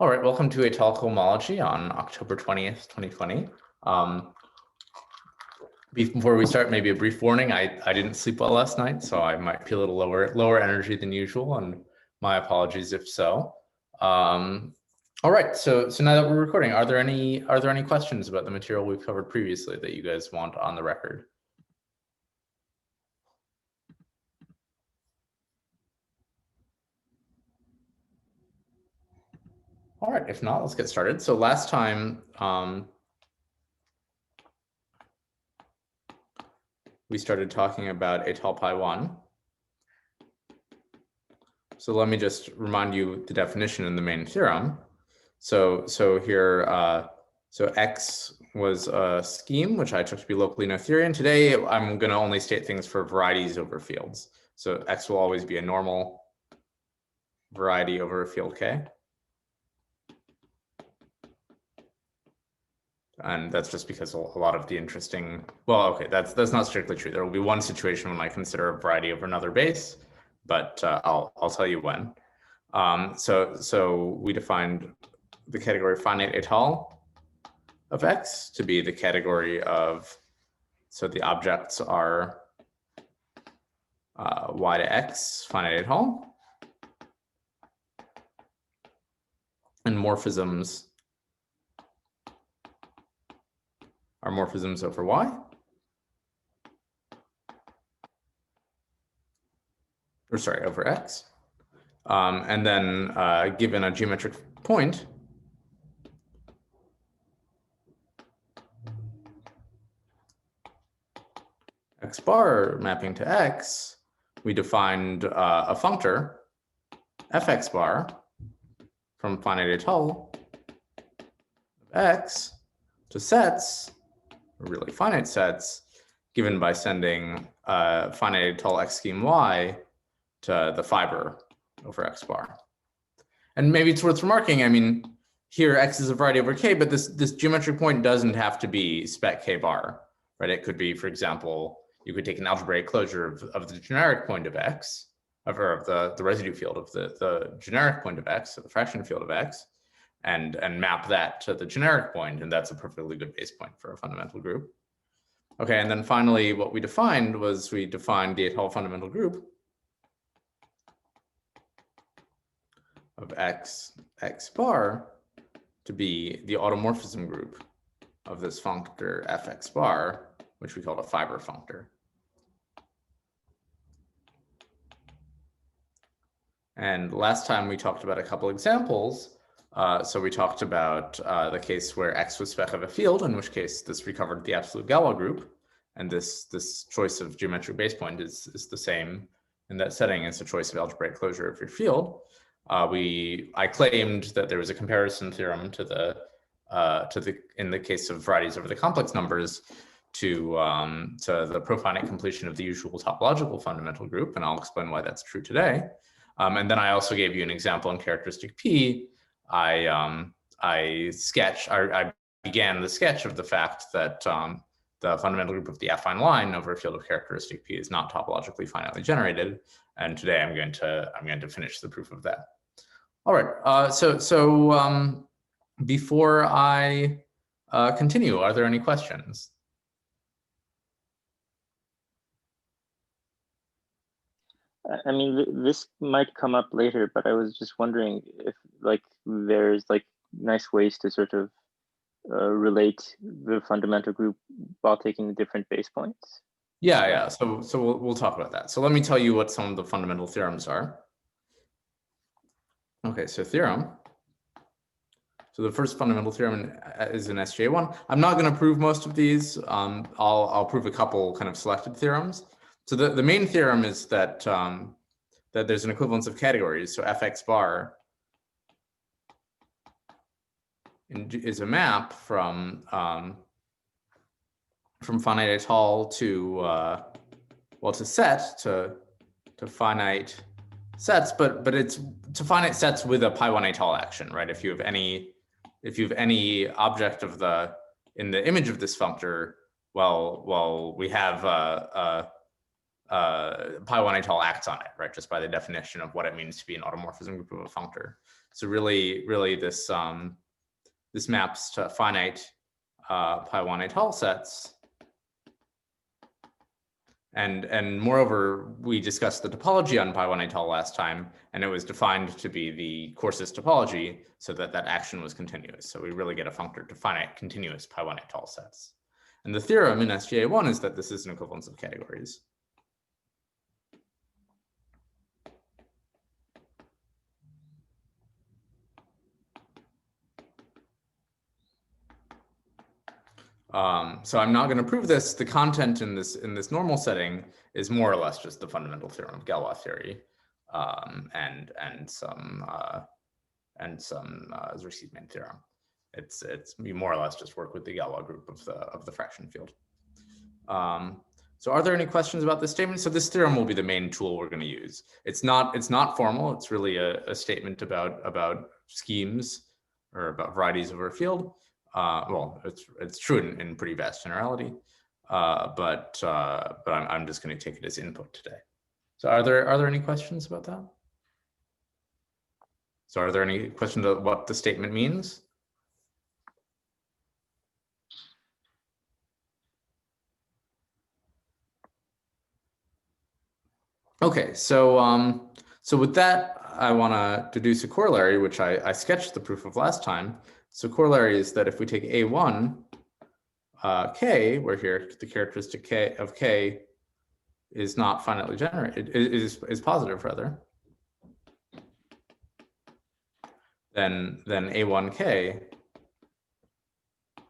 All right, welcome to Étale cohomology on October 20th, 2020. Before we start, maybe a brief warning. I didn't sleep well last night, so I might be a little lower energy than usual, and my apologies if so. All right, so now that we're recording, are there any questions about the material we've covered previously that you guys want on the record? All right, if not, let's get started. So last time, we started talking about Étale pi 1. So let me just remind you the definition in the main theorem. So here, so X was a scheme, which I took to be locally Noetherian. Today, I'm going to only state things for varieties over fields. So X will always be a normal variety over a field K. And that's just because a lot of the interesting, well, okay, that's not strictly true. There will be one situation when I consider a variety over another base, but I'll tell you when. So we defined the category finite étale of X to be the category of, so the objects are y to X finite étale, and morphisms are morphisms over Y. Or sorry, over X. And then given a geometric point, X bar mapping to X, we defined a functor, fx bar, from finite étale of X to sets, or really finite sets, given by sending finite étale X scheme Y to the fiber over X bar. And maybe it's worth remarking, I mean, here X is a variety over K, but this geometric point doesn't have to be spec K bar, right? It could be, for example, you could take an algebraic closure of the generic point of X, or of the residue field of the generic point of X, so the fraction field of X, and map that to the generic point, and that's a perfectly good base point for a fundamental group. Okay, and then finally, what we defined was we defined the Étale fundamental group of X bar to be the automorphism group of this functor fx bar, which we called a fiber functor. And last time we talked about a couple examples. So we talked about the case where X was spec of a field, in which case this recovered the absolute Galois group. And this choice of geometric base point is the same in that setting as the choice of algebraic closure of your field. I claimed that there was a comparison theorem in the case of varieties over the complex numbers to the profinite completion of the usual topological fundamental group, and I'll explain why that's true today. And then I also gave you an example in characteristic P. I began the sketch of the fact that the fundamental group of the affine line over a field of characteristic P is not topologically finitely generated. And today I'm going to finish the proof of that. All right. So before I continue, are there any questions? I mean, this might come up later, but I was just wondering if there's nice ways to sort of relate the fundamental group while taking different base points. Yeah. So we'll talk about that. So let me tell you what some of the fundamental theorems are. Okay, so theorem. So the first fundamental theorem is in SJ1. I'm not going to prove most of these. I'll prove a couple kind of selected theorems. So the main theorem is that that there's an equivalence of categories. So fx bar is a map from finite étale to set to finite sets, but it's to finite sets with a pi 1 étale action, right? If you have any object of in the image of this functor, well, we have pi 1 étale acts on it, right? Just by the definition of what it means to be an automorphism group of a functor. So really this this maps to finite pi1 étale sets. And moreover, we discussed the topology on pi1 étale last time, and it was defined to be the coarsest topology so that that action was continuous. So we really get a functor to finite continuous pi1 étale sets. And the theorem in SGA1 is that this is an equivalence of categories. So I'm not going to prove this. The content in this normal setting is more or less just the fundamental theorem of Galois theory, and some Zariski-Mann theorem. It's we more or less just work with the Galois group of the fraction field. So are there any questions about this statement? So this theorem will be the main tool we're going to use. It's not formal. It's really a statement about schemes or about varieties over a field. Well, it's true in pretty vast generality, but I'm just going to take it as input today. So are there any questions about that? So are there any questions about what the statement means? Okay, so so with that, I want to deduce a corollary, which I sketched the proof of last time. So corollary is that if we take A1 K, where here the characteristic K of K is not finitely generated, is positive rather, then A1K,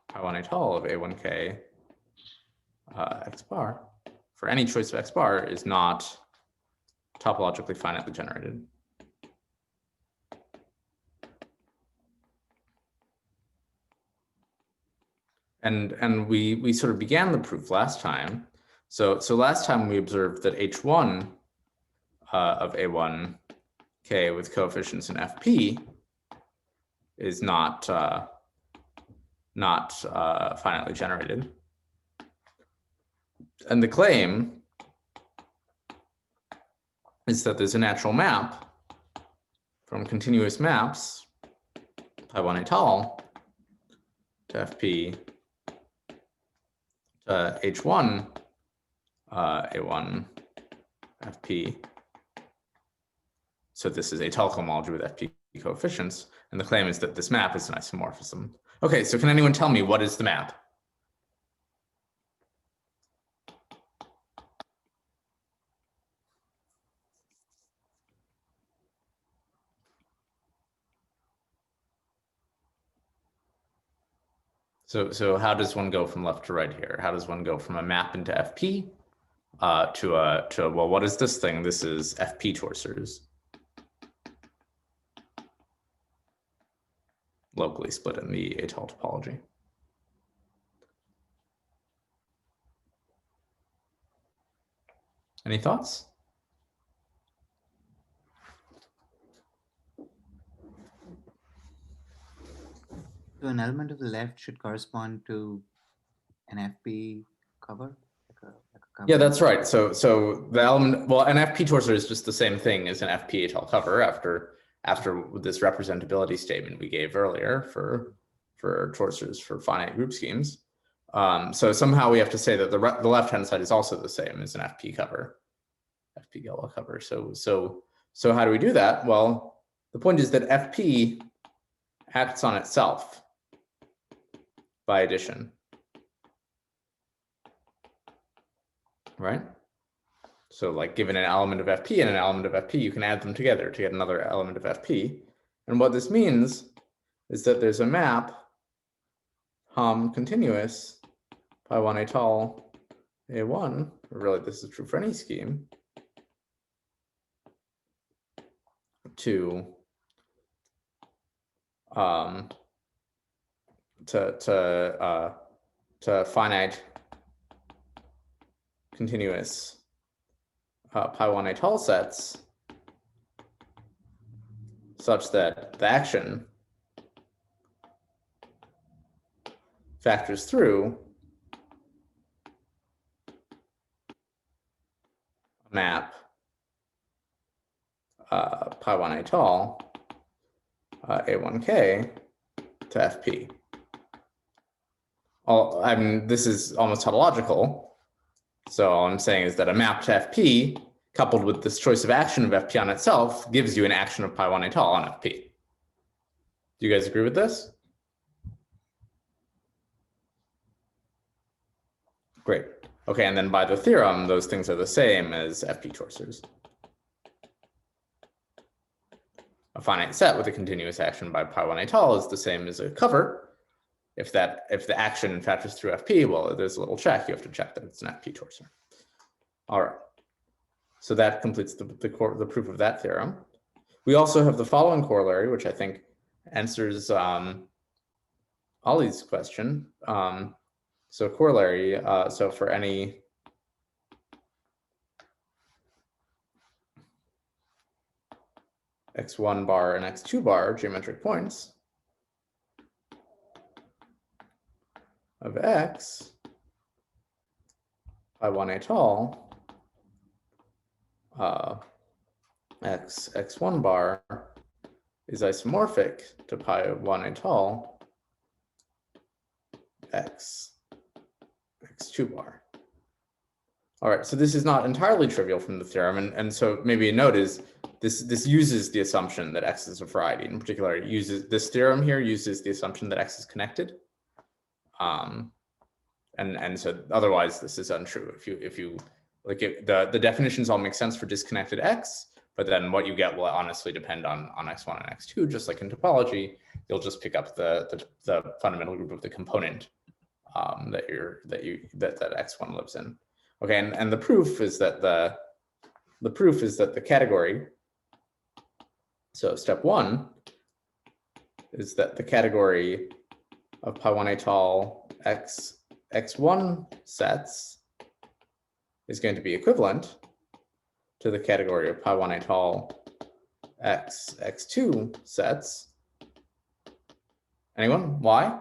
pi1 étale of A1K x bar for any choice of x bar is not topologically finitely generated. And we sort of began the proof last time. So last time we observed that H1 of A1K with coefficients in FP is not finitely generated. And the claim is that there's a natural map from continuous maps, pi1 étale, to FP to H1 A1 FP. So this is étale cohomology with FP coefficients. And the claim is that this map is an isomorphism. Okay, so can anyone tell me what is the map? So how does one go from left to right here? How does one go from a map into FP to well, what is this thing? This is FP torsors, locally split in the étale topology. Any thoughts? So an element of the left should correspond to an FP cover, like a cover. Yeah, that's right. So the element, well, an FP torsor is just the same thing as an FP étale cover after this representability statement we gave earlier for torsors for finite group schemes. So somehow we have to say that the left-hand side is also the same as an FP cover, FP Galois cover. So how do we do that? Well, the point is that FP acts on itself by addition, right? So like given an element of FP and an element of FP, you can add them together to get another element of FP. And what this means is that there's a map continuous pi1 étale A1, or really this is true for any scheme, to finite continuous pi1 étale sets such that the action factors through a map pi1 étale A1K to FP. I mean, this is almost tautological. So all I'm saying is that a map to FP coupled with this choice of action of FP on itself gives you an action of pi1 étale on FP. Do you guys agree with this? Great. Okay, and then by the theorem, those things are the same as FP torsors. A finite set with a continuous action by pi1 étale is the same as a cover. If the action in fact is through FP, well, there's a little check. You have to check that it's an FP torsor. All right. So that completes the proof of that theorem. We also have the following corollary, which I think answers Ollie's question. So corollary, so for any x1 bar and x2 bar geometric points of x pi1 étale x1 bar is isomorphic to pi1 étale x2 bar. All right, so this is not entirely trivial from the theorem, and so maybe a note is this uses the assumption that x is a variety. In particular, it uses this theorem here uses the assumption that x is connected, and so otherwise this is untrue. If you like the definitions all make sense for disconnected x, but then what you get will honestly depend on x1 and x2. Just like in topology, you'll just pick up the fundamental group of the component that x1 lives in. Okay, and the proof is that the category. So step one is that the category of pi1 étale x1 sets is going to be equivalent to the category of pi1 étale x2 sets. Anyone? Why?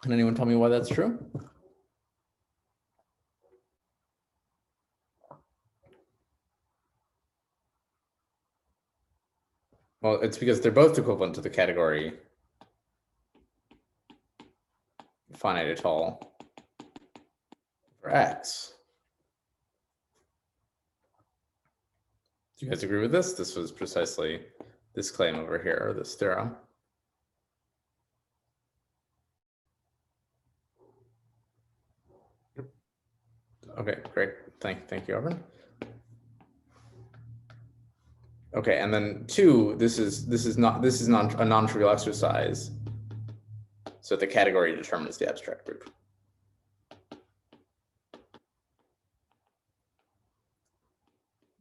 Can anyone tell me why that's true? Well, it's because they're both equivalent to the category finite étale for x. Do you guys agree with this? This was precisely this claim over here, or this theorem. Okay, great. Thank you, Auburn. Okay, and then two, this is not a non-trivial exercise. So the category determines the abstract group.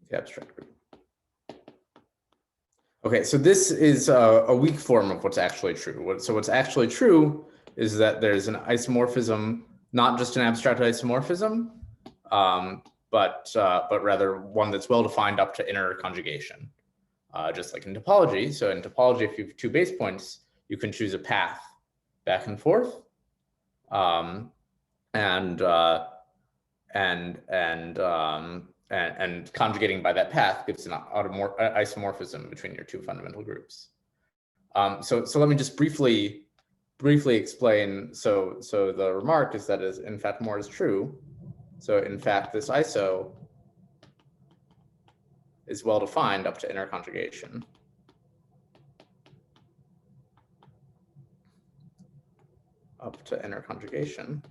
The abstract group. Okay, so this is a weak form of what's actually true. So what's actually true is that there's an isomorphism, not just an abstract isomorphism, but rather one that's well defined up to inner conjugation, just like in topology. So in topology, if you have two base points, you can choose a path back and forth, and conjugating by that path gives an isomorphism between your two fundamental groups. So let me just briefly explain. So the remark is that in fact more is true. So in fact, this iso is well defined up to inner conjugation. Up to inner conjugation.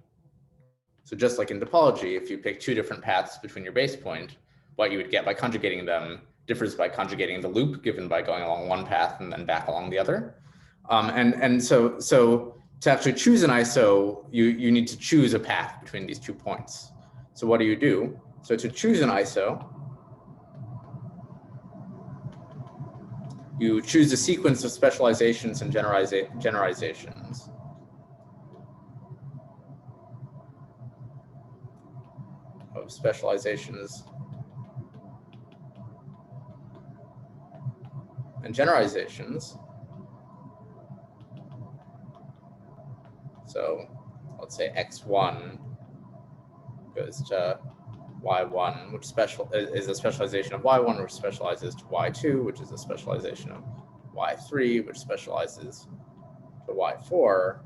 So just like in topology, if you pick two different paths between your base point, what you would get by conjugating them differs by conjugating the loop given by going along one path and then back along the other. And so to actually choose an iso, you need to choose a path between these 2 points. So what do? So to choose an iso, you choose a sequence of specializations and generalizations. Of specializations and generalizations So let's say x1 goes to y1, which is a specialization of y1, which specializes to y2, which is a specialization of y3, which specializes to y4,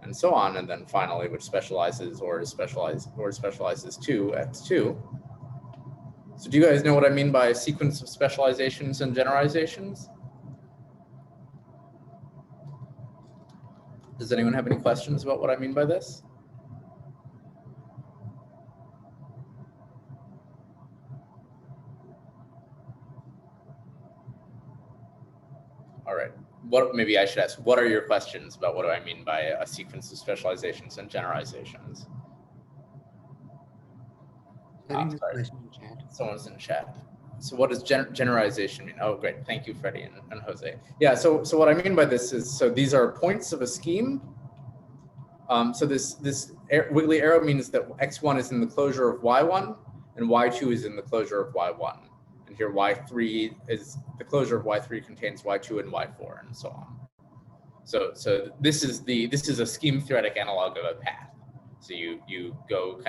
and so on, and then finally, which specializes or specializes to x2. So do you guys know what I mean by a sequence of specializations and generalizations? Does anyone have any questions about what I mean by this? All right. Maybe I should ask, what are your questions about what do I mean by a sequence of specializations and generalizations? I think there's a Sorry. question in chat. Someone's in chat. So what does generalization mean? Oh, great. Thank you, Freddie and Jose. Yeah, so what I mean by this is, so these are points of a scheme. So this wiggly arrow means that x1 is in the closure of y1 and y2 is in the closure of y1. And here y3 is the closure of y3 contains y2 and y4 and so on. So this is a scheme theoretic analog of a path. So you go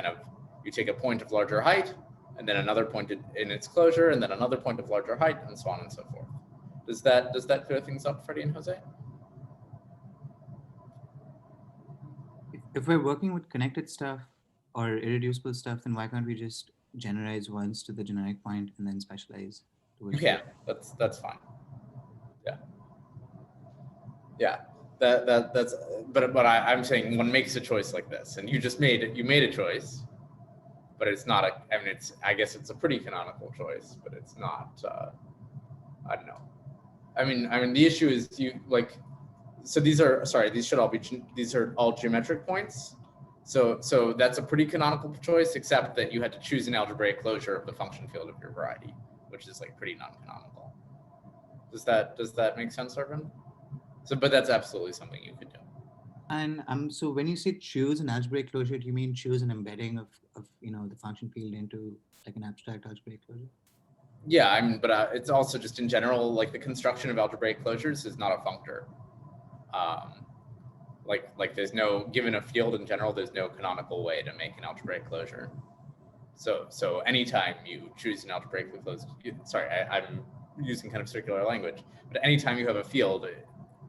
you take a point of larger height and then another point in its closure and then another point of larger height and so on and so forth. Does that clear things up, Freddie and Jose? If we're working with connected stuff or irreducible stuff, then why can't we just generalize once to the generic point and then specialize towards You can. That's fine. Yeah. But I'm saying one makes a choice like this, and you made a choice, but it's not I guess it's a pretty canonical choice, but it's not. I don't know. I mean, the issue is so these are all geometric points. So that's a pretty canonical choice, except that you had to choose an algebraic closure of the function field of your variety, which is pretty non-canonical. Does that make sense, Arvind? So, but that's absolutely something you could do. And so when you say choose an algebraic closure, do you mean choose an embedding of the function field into an abstract algebraic closure? Yeah, but it's also just in general, the construction of algebraic closures is not a functor. There's no, given a field in general, there's no canonical way to make an algebraic closure. So anytime you choose an algebraically closed, I'm using kind of circular language, but anytime you have a field,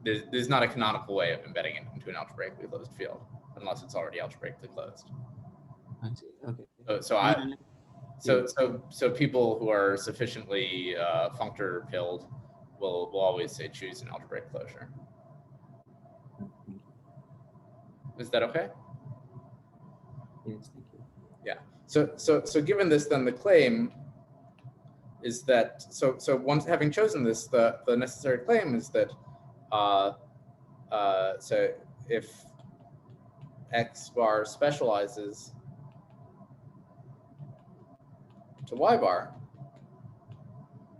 there's not a canonical way of embedding it into an algebraically closed field unless it's already algebraically closed. I see. Okay. So people who are sufficiently functor pilled will always say choose an algebraic closure. Is that okay? Yes, thank you. Yeah. So given this, then the claim is that so once having chosen this, the necessary claim is that so if x bar specializes to y bar,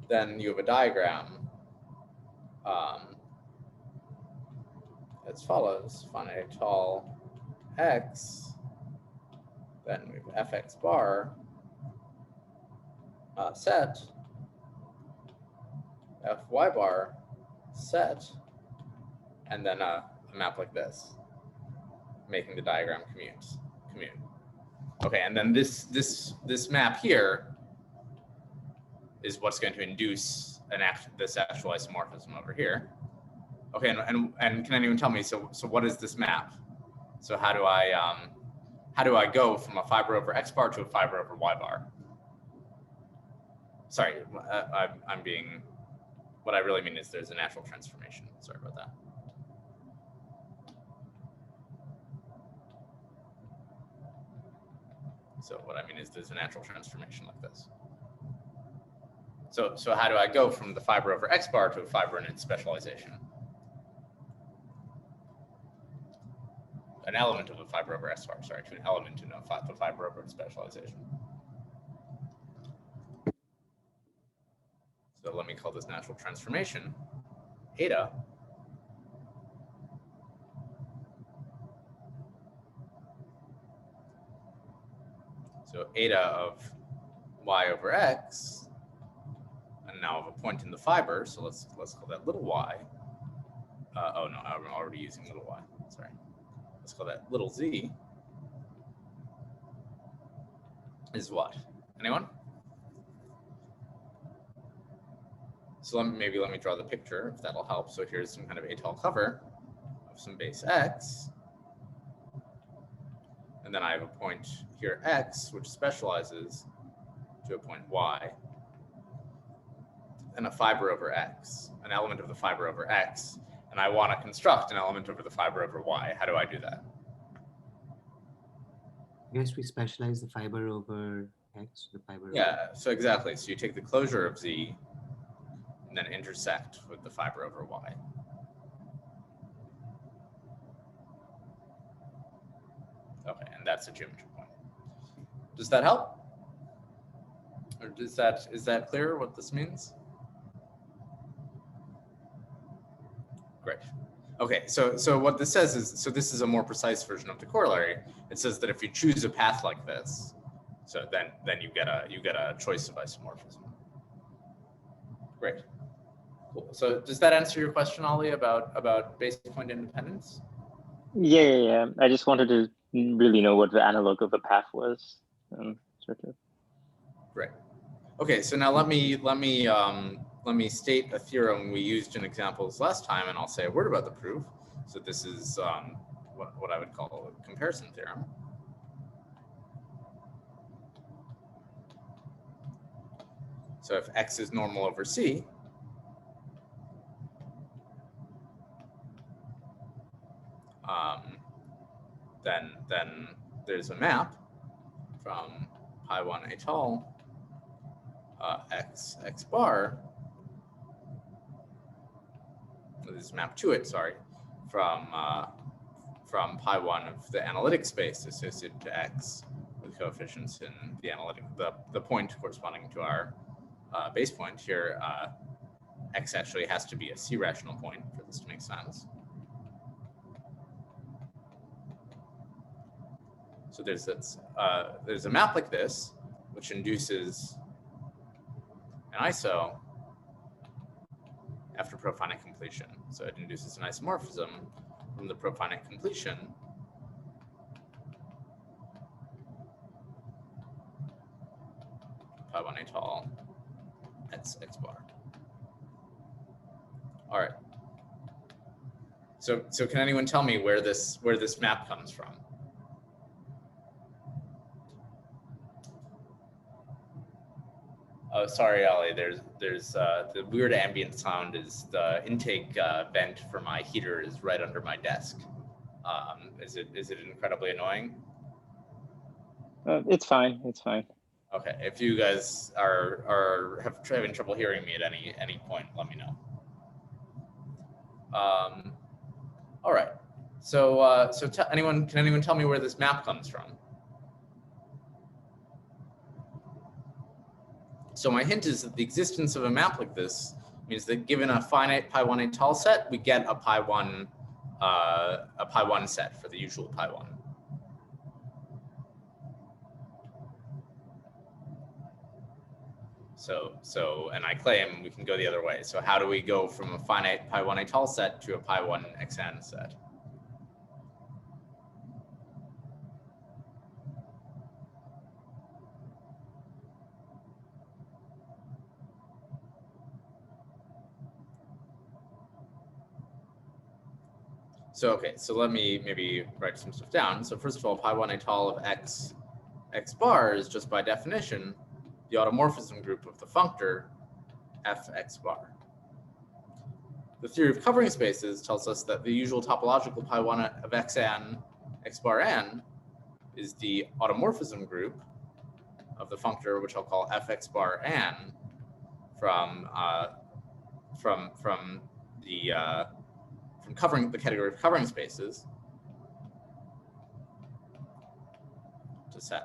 then you have a diagram as follows: finite étale x, then we have fx bar set, fy bar set, and then a map like this, making the diagram commute. Okay, and then this map here is what's going to induce this actual isomorphism over here. Okay, and can anyone tell me, so what is this map? So how do I go from a fiber over x bar to a fiber over y bar? Sorry, I'm being, what I really mean is there's a natural transformation. Sorry about that. So what I mean is there's a natural transformation like this. So how do I go from the fiber over x bar to a fiber in its specialization? An element of a fiber over x bar, sorry, to an element in a fiber over its specialization. So let me call this natural transformation eta. So eta of y over x, and now of a point in the fiber. So let's call that little y. Oh no, I'm already using little y. Sorry. Let's call call that little z, is what? Anyone? So maybe let me draw the picture, if that'll help. So here's some kind of Étale cover of some base x. And then I have a point here x, which specializes to a point y. And a fiber over x, an element of the fiber over x. And I want to construct an element over the fiber over y. How do I do that? I guess we specialize the fiber over x, the fiber over. Yeah, so exactly. So you take the closure of z and then intersect with the fiber over y. Okay, and that's a geometry point. Does that help? Or is that clear what this means? Great. Okay, so what this says is, so this is a more precise version of the corollary. It says that if you choose a path like this, so then you get a choice of isomorphism. Great. Cool. So does that answer your question, Ollie, about base point independence? Yeah. I just wanted to really know what the analog of a path was. Sort of. Great. Okay, so now let me state a theorem we used in examples last time, and I'll say a word about the proof. So this is what I would call a comparison theorem. So if x is normal over C, then there's a map from pi1 Étale x bar. This is map to it. Sorry, from pi1 of the analytic space associated to x with coefficients in the analytic the point corresponding to our base point here. X actually has to be a C rational point for this to make sense. So there's a map like this, which induces an iso after profinite completion. So it induces an isomorphism from the profinite completion pi1 Étale x bar. All right. So can anyone tell me where this map comes from? Oh, sorry, Ollie. There's the weird ambient sound is the intake vent for my heater is right under my desk. Is it incredibly annoying? It's fine. It's fine. Okay. If you guys are having trouble hearing me at any point, let me know. All right. So can anyone tell me where this map comes from? So my hint is that the existence of a map like this means that given a finite pi1 Étale set, we get a pi1 set for the usual pi1. So and I claim we can go the other way. So how do we go from a finite pi1 Étale set to a pi1 xn set? So okay, so let me maybe write some stuff down. So first of all, pi1 Étale of x bar is just by definition the automorphism group of the functor fx bar. The theory of covering spaces tells us that the usual topological pi1 of xn x bar n is the automorphism group of the functor, which I'll call fx bar n, from covering the category of covering spaces to set.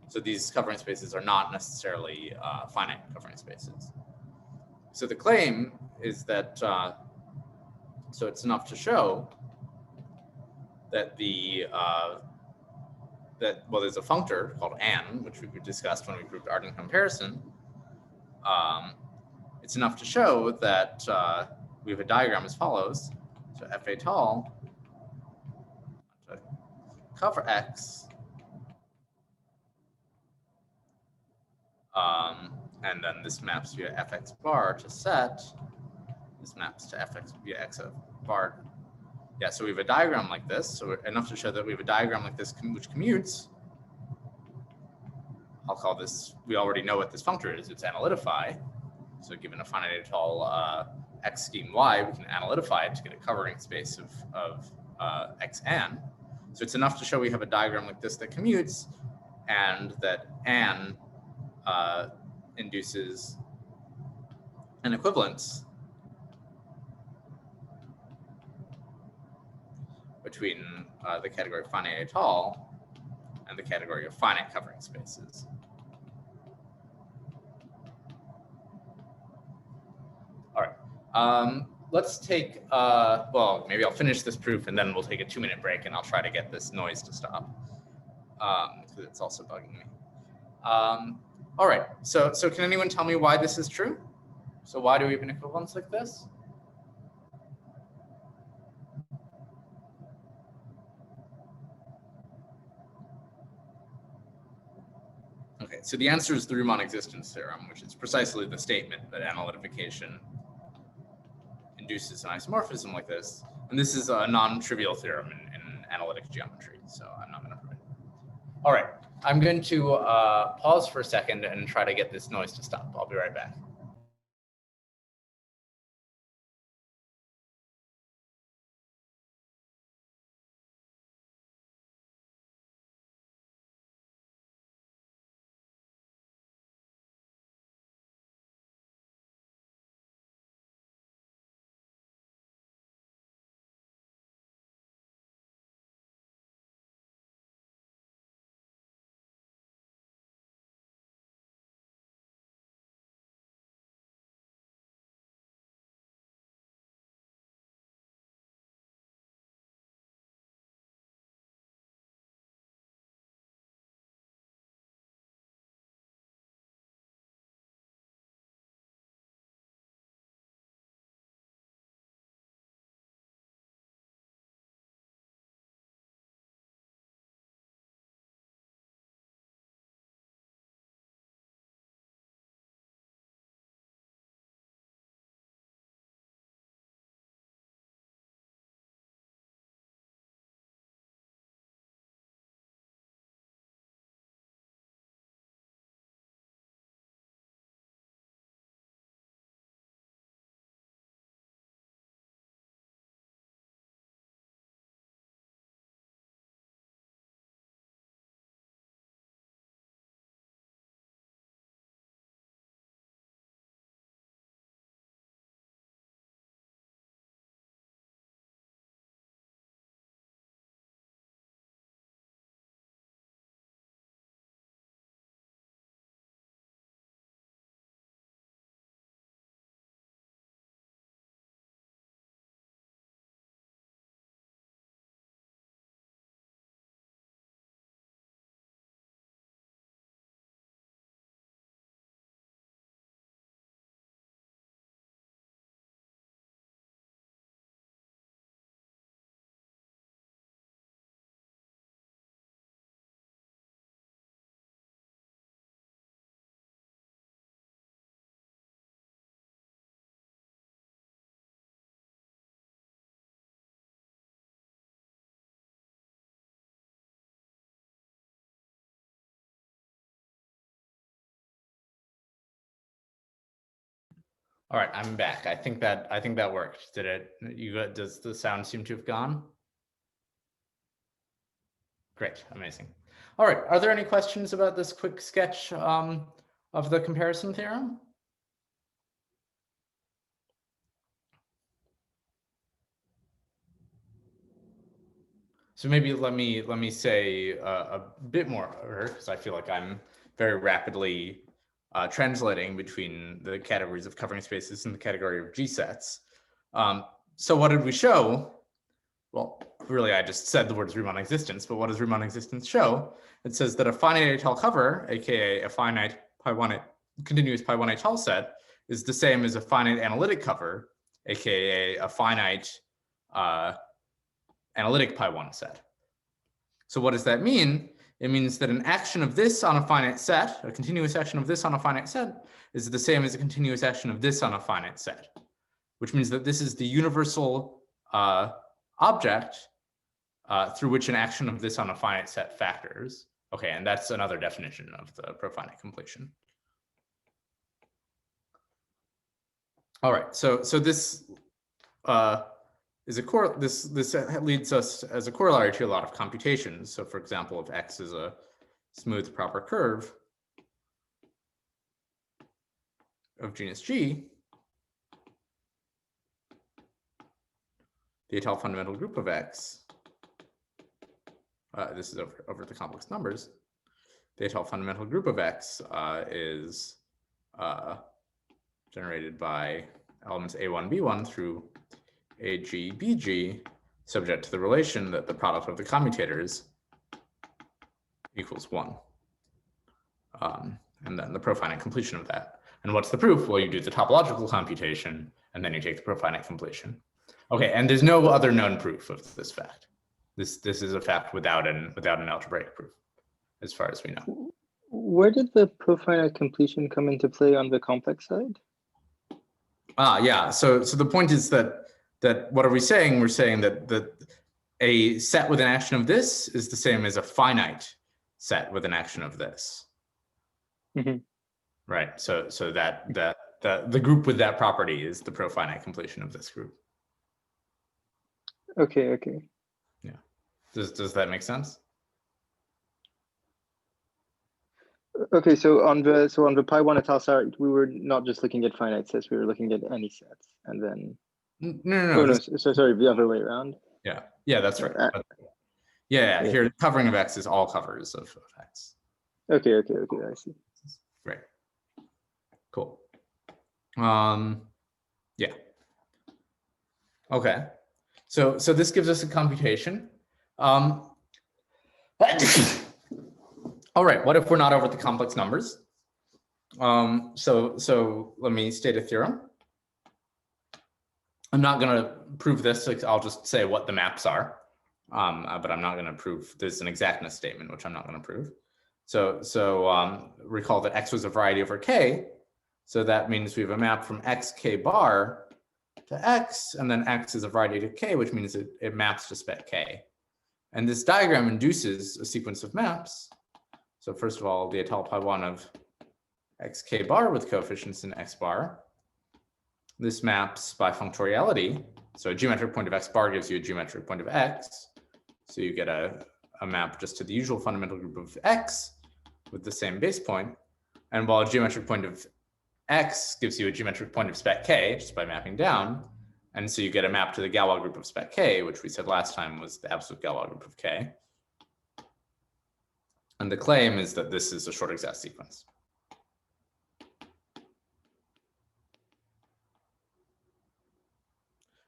So these covering spaces are not necessarily finite covering spaces. So the claim is that so it's enough to show that there's a functor called n, which we discussed when we grouped art and comparison. It's enough to show that we have a diagram as follows. So f Étale cover X, and then this maps via fx bar to set. This maps to fx via x of bar. Yeah, so we have a diagram like this. So enough to show that we have a diagram like this which commutes. I'll call this, we already know what this functor is. It's analytify. So given a finite étale x scheme y, we can analytify it to get a covering space of xn. So it's enough to show we have a diagram like this that commutes, and that n induces an equivalence between the category of finite étale and the category of finite covering spaces. All right, let's take, well, maybe I'll finish this proof and then we'll take a 2-minute break and I'll try to get this noise to stop, because it's also bugging me. All right, so can anyone tell me why this is true? So why do we have an equivalence like this? Okay, so the answer is the Riemann existence theorem, which is precisely the statement that analytification induces an isomorphism like this. And this is a non-trivial theorem in analytic geometry, so I'm not going to prove it. All right, I'm going to pause for a second and try to get this noise to stop. I'll be right back. All right, I'm back. I think that worked. Did it? Does the sound seem to have gone? Great, amazing. All right, are there any questions about this quick sketch of the comparison theorem? So maybe let me say a bit more, because I feel like I'm very rapidly translating between the categories of covering spaces and the category of G sets. So what did we show? Well, really, I just said the words Riemann existence, but what does Riemann existence show? It says that a finite étale cover, aka a finite continuous pi1 étale set, is the same as a finite analytic cover, aka a finite analytic pi1 set. So what does that mean? It means that an action of this on a finite set, a continuous action of this on a finite set, is the same as a continuous action of this on a finite set, which means that this is the universal object through which an action of this on a finite set factors. Okay, and that's another definition of the profinite completion. All right, so this is this leads us as a corollary to a lot of computations. So for example, if X is a smooth proper curve of genus G, the Étale fundamental group of X, this is over the complex numbers, the Étale fundamental group of X is generated by elements A1, B1 through AG, BG, subject to the relation that the product of the commutators equals 1. And then the profinite completion of that. And what's the proof? Well, you do the topological computation, and then you take the profinite completion. Okay, and there's no other known proof of this fact. This is a fact without an algebraic proof, as far as we know. Where did the profinite completion come into play on the complex side? Yeah. So the point is that what are we saying? We're saying that a set with an action of this is the same as a finite set with an action of this. Mm-hmm. Right. So that the group with that property is the profinite completion of this group. Okay. Yeah. Does that make sense? Okay, so on the pi 1 Étale side, we were not just looking at finite sets, we were looking at any sets, and then No. So sorry, the other way around. Yeah, that's right. Yeah, here the covering of X is all covers of X. Okay, I see. Great. Cool. Yeah. Okay. So this gives us a computation. All right, what if we're not over the complex numbers? So let me state a theorem. I'm not going to prove this. I'll just say what the maps are, but I'm not going to prove. There's an exactness statement, which I'm not going to prove. So recall that X was a variety over K. So that means we have a map from X K bar to X, and then X is a variety to K, which means it maps to spec K. And this diagram induces a sequence of maps. So first of all, the Étale pi 1 of xk bar with coefficients in x bar. This maps by functoriality. So a geometric point of x bar gives you a geometric point of x. So you get a map just to the usual fundamental group of x with the same base point. And while a geometric point of x gives you a geometric point of spec k just by mapping down. And so you get a map to the Galois group of spec k, which we said last time was the absolute Galois group of k. And the claim is that this is a short exact sequence.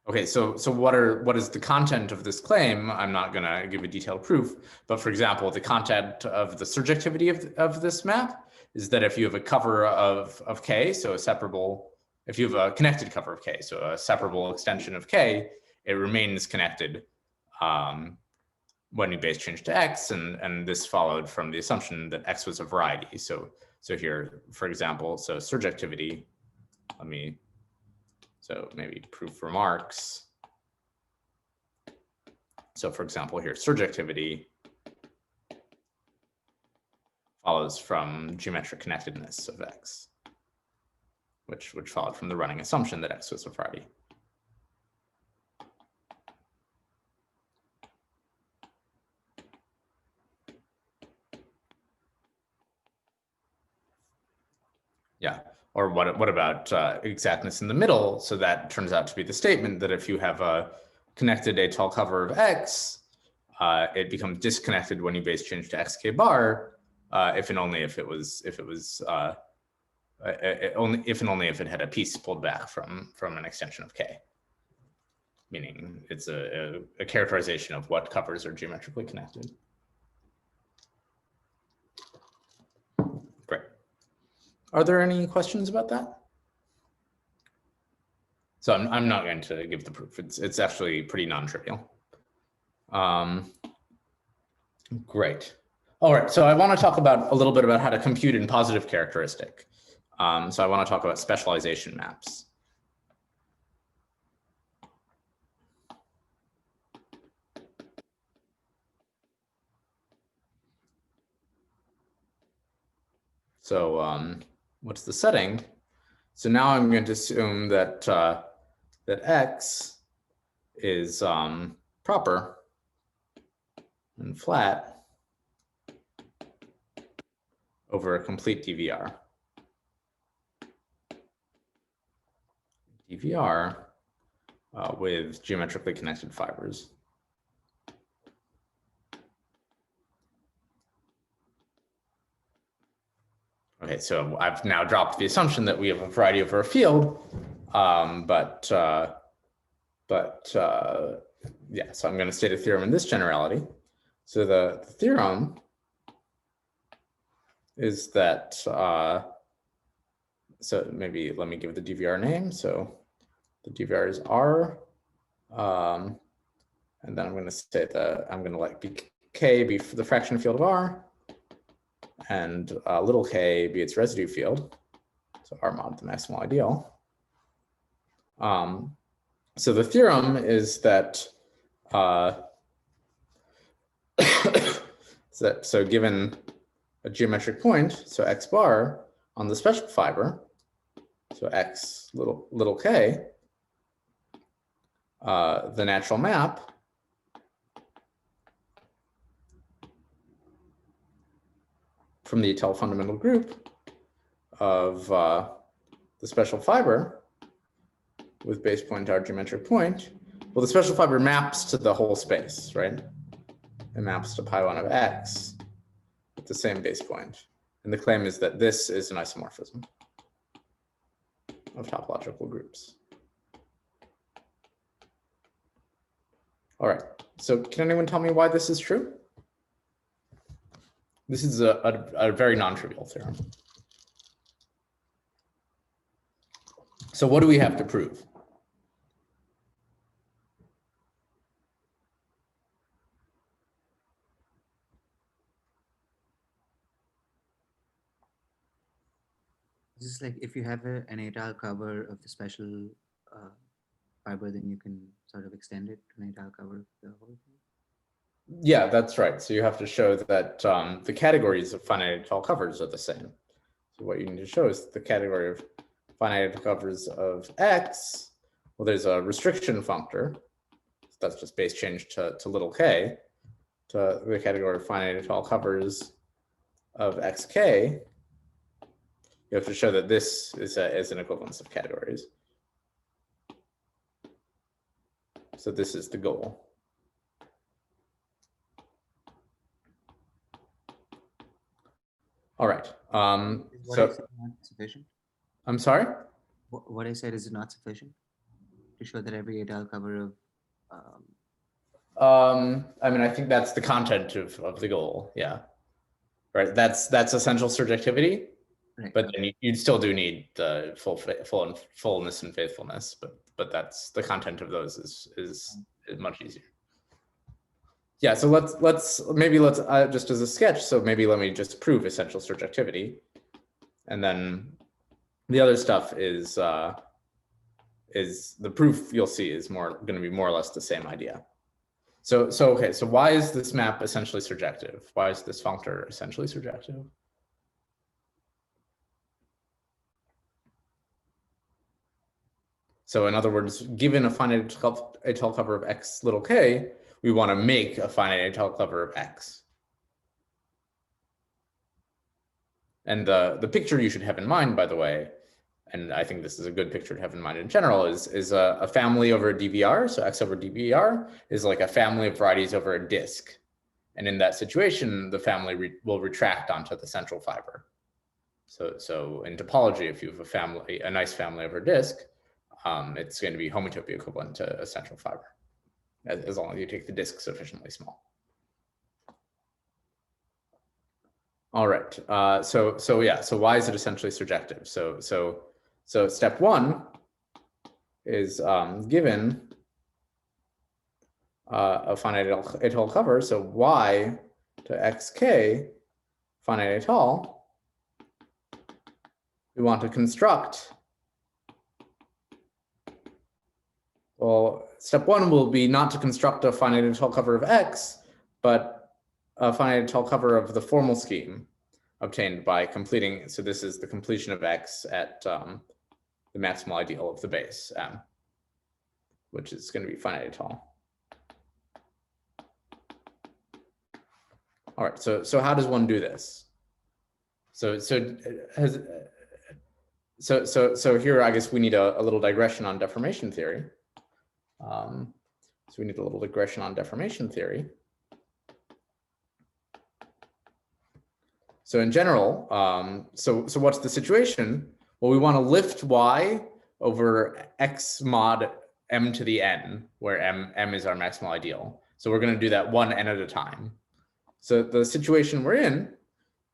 Okay, so what is the content of this claim? I'm not going to give a detailed proof, but for example, the content of the surjectivity of this map is that if you have a cover of K, so a separable, if you have a connected cover of K, so a separable extension of K, it remains connected when you base change to X, and this followed from the assumption that X was a variety. So here, for example, so surjectivity, so maybe proof remarks. So for example, here, surjectivity follows from geometric connectedness of X, which followed from the running assumption that X was a variety. Yeah. Or what about exactness in the middle? So that turns out to be the statement that if you have a connected Étale cover of X, it becomes disconnected when you base change to xk bar, if and only if it had a piece pulled back from an extension of K. Meaning it's a characterization of what covers are geometrically connected. Great. Are there any questions about that? So I'm not going to give the proof. It's actually pretty non-trivial. Great. All right, so I want to talk about a little bit about how to compute in positive characteristic. So I want to talk about specialization maps. So what's the setting? So now I'm going to assume that that X is proper and flat over a complete DVR. DVR with geometrically connected fibers. Okay, so I've now dropped the assumption that we have a variety over a field, but yeah, so I'm going to state a theorem in this generality. So the theorem is that, so maybe let me give the DVR name. So the DVR is R, and then I'm going to say that I'm going to let K be the fraction field of R, and little k be its residue field. So R mod the maximal ideal. So the theorem is that so given a geometric point, so x bar on the special fiber, so x little k, the natural map from the Étale fundamental group of the special fiber with base point our geometric point, well, the special fiber maps to the whole space, right? It maps to pi1 of x at the same base point. And the claim is that this is an isomorphism of topological groups. All right, so can anyone tell me why this is true? This is a very non-trivial theorem. So what do we have to prove? This is like if you have an Étale cover of the special fiber, then you can sort of extend it to an Étale cover of the whole thing. Yeah, that's right. So you have to show that the categories of finite Étale covers are the same. So what you need to show is the category of finite Étale covers of X. Well, there's a restriction functor. So that's just base change to little k, to the category of finite Étale covers of xk. You have to show that this is an equivalence of categories. So this is the goal. All right. What I said not sufficient? I'm sorry? What I said is not sufficient to show that every Étale cover of I mean, I think that's the content of the goal. Yeah. Right. That's essential surjectivity. Right. But then you still do need the fullness and faithfulness. But that's the content of those is much easier. Yeah. So let's just as a sketch. So maybe let me just prove essential surjectivity, and then the other stuff is the proof you'll see is going to be more or less the same idea. So okay, so why is this map essentially surjective? Why is this functor essentially surjective? So in other words, given a finite Étale cover of x little k, we want to make a finite Étale cover of x. And the picture you should have in mind, by the way, and I think this is a good picture to have in mind in general, is a family over a DVR. So x over DVR is like a family of varieties over a disk. And in that situation, the family will retract onto the central fiber. So in topology, if you have a nice family over a disk, it's going to be homotopy equivalent to a central fiber, as long as you take the disk sufficiently small. All right. So yeah. So why is it essentially surjective? So step one is given a finite Étale cover. So y to xk finite étale, we want to construct. Well, step one will be not to construct a finite étale cover of X, but a finite étale cover of the formal scheme obtained by completing. So this is the completion of X at the maximal ideal of the base M, which is going to be finite étale. All right. So how does one do this? So here, I guess we need a little digression on deformation theory. So we need a little digression on deformation theory. So in general, so what's the situation? Well, we want to lift y over x mod m to the n, where m is our maximal ideal. So we're going to do that one n at a time. So the situation we're in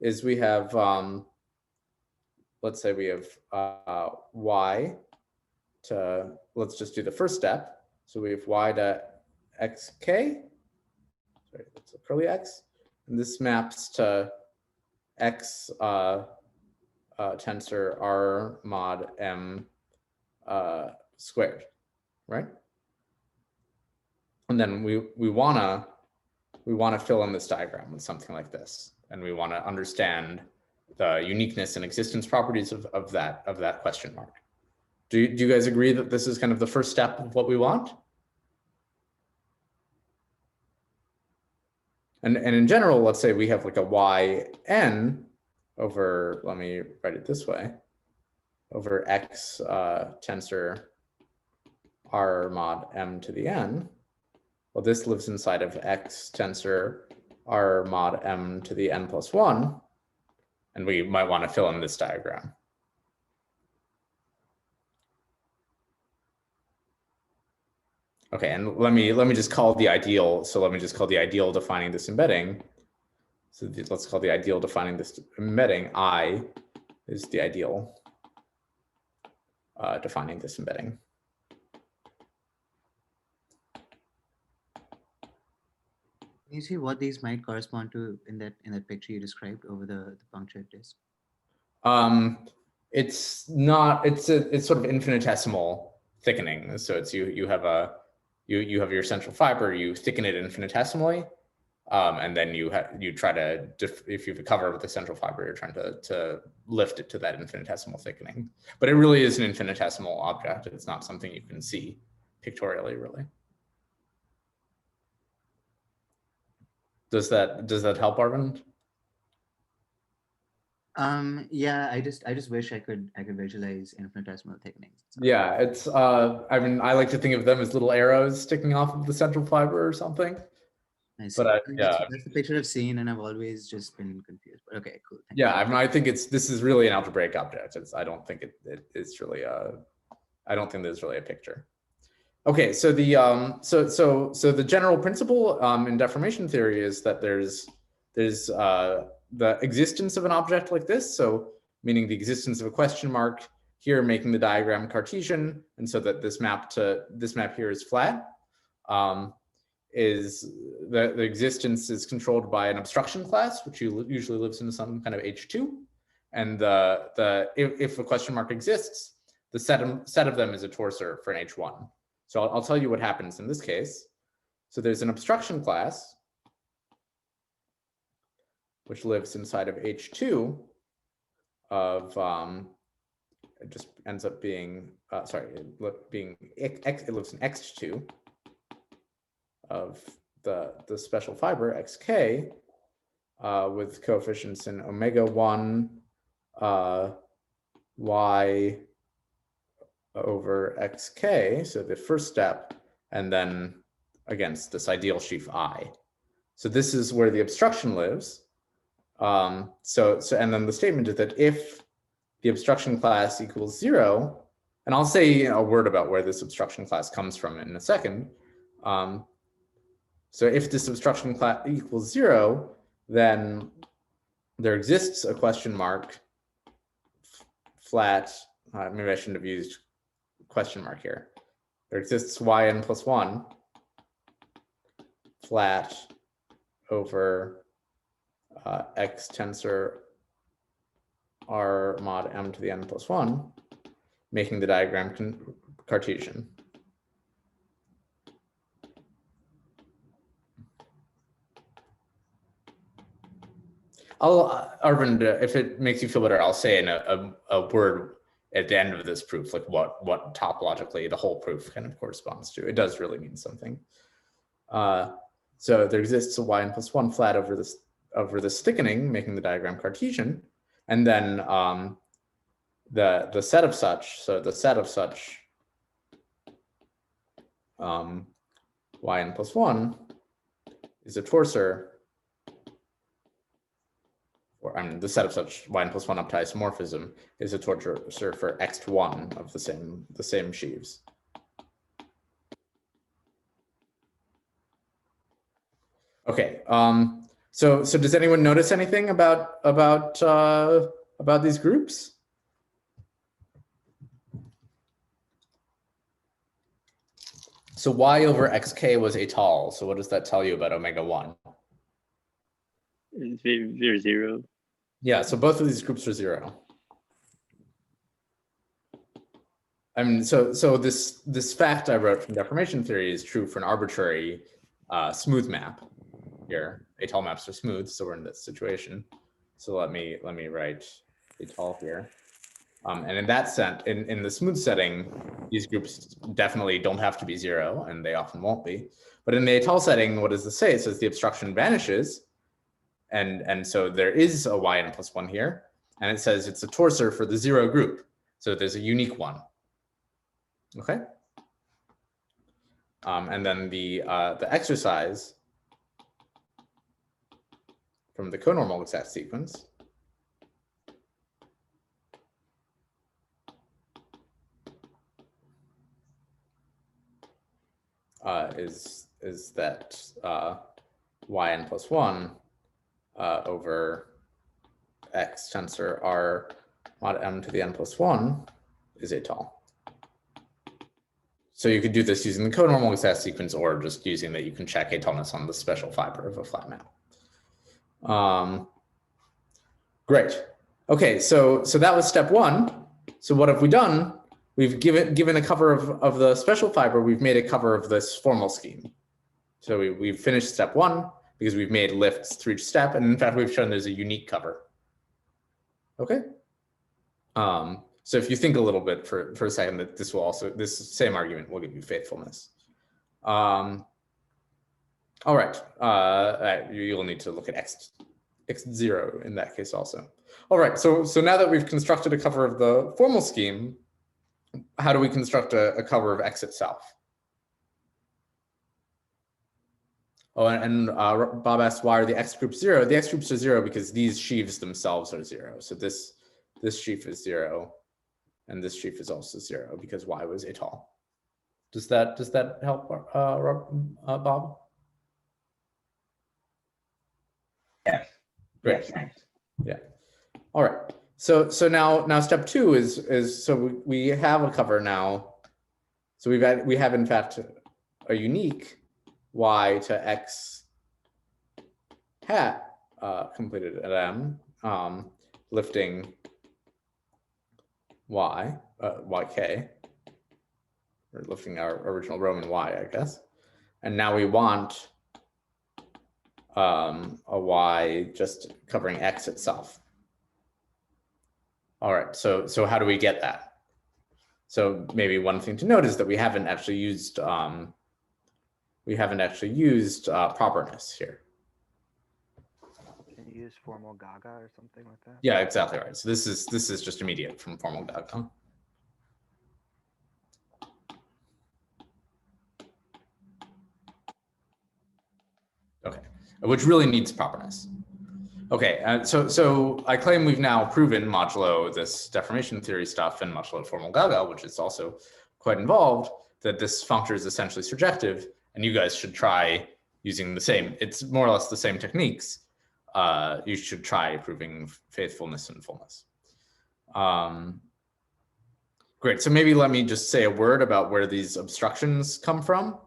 is we have, let's say we have y to, let's just do the first step. So we have y to xk, sorry, that's a curly x, and this maps to x tensor r mod m squared, right? And then we wanna fill in this diagram with something like this, and we want to understand the uniqueness and existence properties of that question mark. Do you guys agree that this is kind of the first step of what we want? And in general, let's say we have like a yn over, let me write it this way, over x tensor r mod m to the n. Well, this lives inside of x tensor r mod m to the n plus 1. And we might want to fill in this diagram. Okay, and let me just call the ideal. So let me just call the ideal defining this embedding. So let's call the ideal defining this embedding I is the ideal defining this embedding. Can you see what these might correspond to in that picture you described over the punctured disk? It's not. It's sort of infinitesimal thickening. So it's you have your central fiber. You thicken it infinitesimally, and then you try to, if you have a cover with the central fiber, you're trying to lift it to that infinitesimal thickening. But it really is an infinitesimal object. It's not something you can see pictorially, really. Does that help, Arvind? Yeah, I just wish I could visualize infinitesimal thickenings. Yeah, it's I mean, I like to think of them as little arrows sticking off of the central fiber or something. I see. But that's the picture I've seen, and I've always just been confused. But okay, cool. Thank you. I mean, I think this is really an algebraic object. I don't think it's really I don't think there's really a picture. Okay, so the so the general principle in deformation theory is that there's the existence of an object like this, so meaning the existence of a question mark here, making the diagram Cartesian, and so that this map here is flat. Is the existence is controlled by an obstruction class, which usually lives in some kind of H2, and if a question mark exists, the set of them is a torsor for an H1. So I'll tell you what happens in this case. So there's an obstruction class, which lives inside of H2 of, it just ends up being, it lives in X2 of the special fiber xk with coefficients in omega 1 y over xk, so the first step, and then against this ideal sheaf I. So this is where the obstruction lives. And then the statement is that if the obstruction class equals 0, and I'll say a word about where this obstruction class comes from in a second. So if this obstruction class equals 0, then there exists a question mark flat, maybe I shouldn't have used question mark here. There exists yn plus 1 flat over X tensor R mod M to the n plus 1, making the diagram Cartesian. Arvind, if it makes you feel better, I'll say in a word at the end of this proof, like what topologically the whole proof kind of corresponds to. It does really mean something. So there exists a yn plus 1 flat over this thickening, making the diagram Cartesian, and then the set of such. So the set of such yn plus 1 is a torsor. Or I mean, the set of such yn plus 1 up to isomorphism is a torsor for x to 1 of the same sheaves. Okay. So does anyone notice anything about these groups? So y over xk was Étale. So what does that tell you about omega 1? They're 0. Yeah, so both of these groups are 0. I mean, so this fact I wrote from deformation theory is true for an arbitrary smooth map here. Étale maps are smooth, so we're in this situation. So let me write Étale here. And in that sense, in the smooth setting, these groups definitely don't have to be 0, and they often won't be. But in the Étale setting, what does this say? It says the obstruction vanishes. And so there is a yn plus 1 here, and it says it's a torsor for the 0 group. So there's a unique one. Okay. And then the exercise from the conormal exact sequence is that yn plus 1 over x tensor R mod M to the n plus 1 is Étale. So you could do this using the conormal exact sequence, or just using that you can check Étaleness on the special fiber of a flat map. Great. Okay, so that was step 1. So what have we done? We've given a cover of the special fiber. We've made a cover of this formal scheme. So we've finished step 1 because we've made lifts through each step, and in fact we've shown there's a unique cover. Okay. So if you think a little bit for a second, that this same argument will give you faithfulness. All right. You'll need to look at x0 in that case also. All right. So now that we've constructed a cover of the formal scheme, how do we construct a cover of x itself? Oh, and Bob asked, why are the x groups 0? The x groups are 0 because these sheaves themselves are 0. So this sheaf is 0, and this sheaf is also 0 because y was Étale. Does that help, Bob? Yeah. Great. Yes. Yeah. All right. So now step 2 is so we have a cover now. So we have in fact a unique y to x hat completed at M, lifting y, yk, or lifting our original Roman y, I guess. And now we want a y just covering x itself. All right, so how do we get that? So maybe one thing to note is that we haven't actually used properness here. Can you use formal Gaga or something like that? Yeah, exactly right. So this is just immediate from formal Gaga. Okay, which really needs properness. Okay, so I claim we've now proven modulo this deformation theory stuff and modulo formal Gaga, which is also quite involved, that this functor is essentially surjective, and you guys should try using it's more or less the same techniques. You should try proving faithfulness and fullness. Great, so maybe let me just say a word about where these obstructions come from.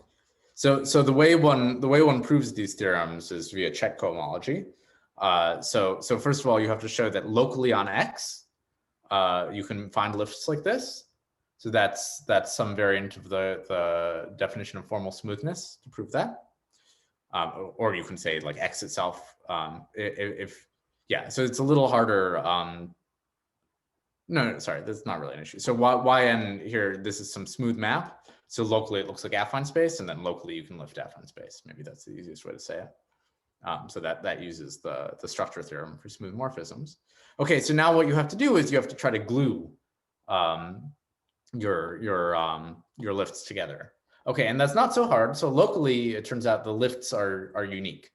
So the way one proves these theorems is via check cohomology. So first of all, you have to show that locally on X, you can find lifts like this. So that's some variant of the definition of formal smoothness to prove that. Or you can say like X itself. Yeah, so it's a little harder. No, sorry, that's not really an issue. So yn here, this is some smooth map. So locally it looks like affine space, and then locally you can lift affine space. Maybe that's the easiest way to say it. So that uses the structure theorem for smooth morphisms. Okay, so now what you have to do is you have to try to glue your lifts together. Okay, and that's not so hard. So locally, it turns out the lifts are unique,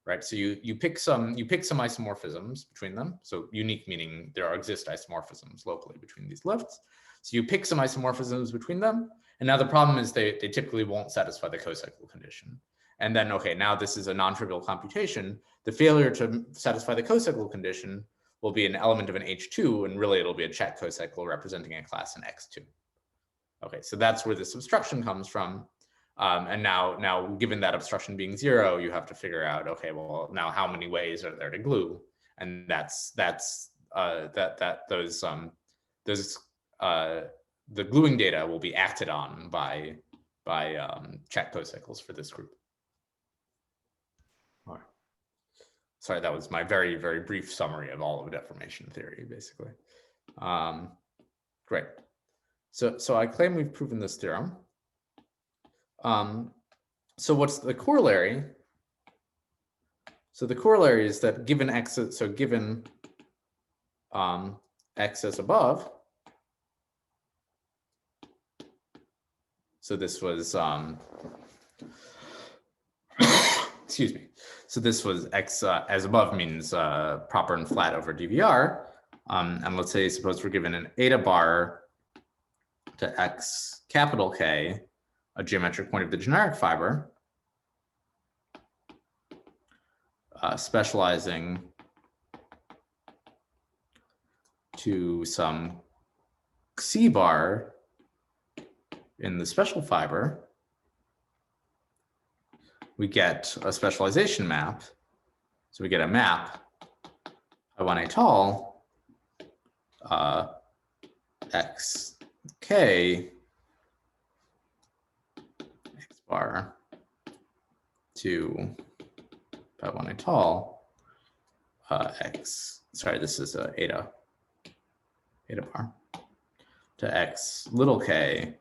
right? So you pick some isomorphisms between them. So unique meaning there exist isomorphisms locally between these lifts. So you pick some isomorphisms between them, and now the problem is they typically won't satisfy the cocycle condition. And then, okay, now this is a non-trivial computation. The failure to satisfy the cocycle condition will be an element of an H2, and really it'll be a check cocycle representing a class in X2. Okay, so that's where this obstruction comes from. And now, given that obstruction being 0, you have to figure out, okay, well, now how many ways are there to glue? And the gluing data will be acted on by check cocycles for this group. All right. Sorry, that was my very, very brief summary of all of deformation theory, basically. Great. So I claim we've proven this theorem. So what's the corollary? So the corollary is that given X, so given X as above, so this was, excuse me. So this was X as above means proper and flat over DVR. And let's say, suppose we're given an eta bar to X capital K, a geometric point of the generic fiber, specializing to some C bar in the special fiber, we get a specialization map. So we get a map, I1 Étale, XK, X bar to I1 Étale, X, sorry, this is a eta bar to X little k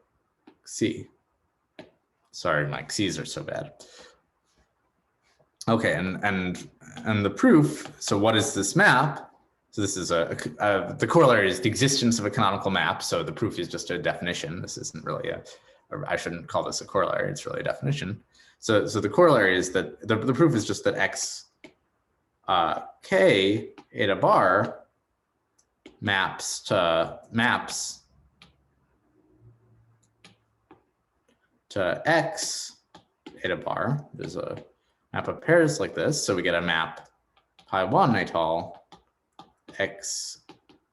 C. Sorry, my C's are so bad. Okay, and the proof, so what is this map? So this is the corollary is the existence of a canonical map. So the proof is just a definition. This isn't really I shouldn't call this a corollary, it's really a definition. So the corollary is that the proof is just that X K eta bar maps to X eta bar. There's a map of pairs like this. So we get a map I1 Étale X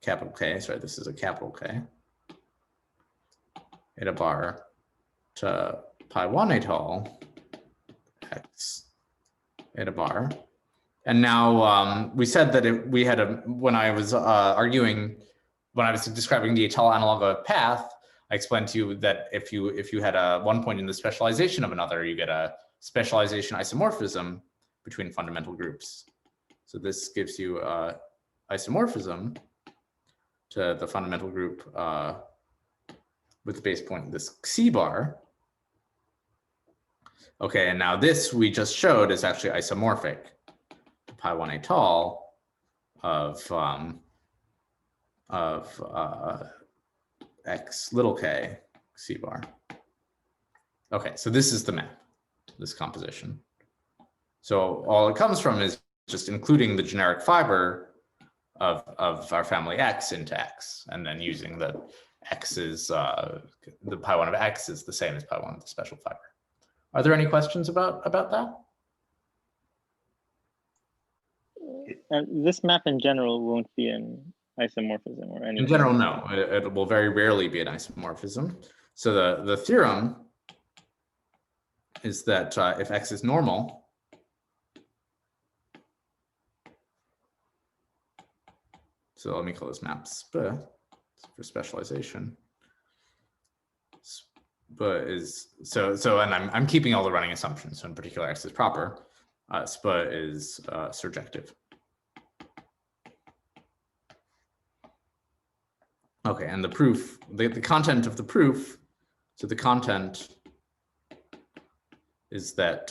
capital K, sorry, this is a capital K, eta bar to I1 Étale X eta bar. And now we said that we had when I was describing the Étale analog of a path, I explained to you that if you had one point in the specialization of another, you get a specialization isomorphism between fundamental groups. So this gives you isomorphism to the fundamental group with the base point, this C bar. Okay, and now this we just showed is actually isomorphic to I1 Étale of X little k C bar. Okay, so this is the map, this composition. So all it comes from is just including the generic fiber of our family X into X, and then using the X is the pi1 of X is the same as pi1 of the special fiber. Are there any questions about that? And this map in general won't be an isomorphism or anything. In general, no. It will very rarely be an isomorphism. So the theorem is that if X is normal, So let me call this map SPA for specialization. SPA is and I'm keeping all the running assumptions. So in particular, X is proper. SPA is surjective. Okay, and the proof, the content of the proof. So the content is that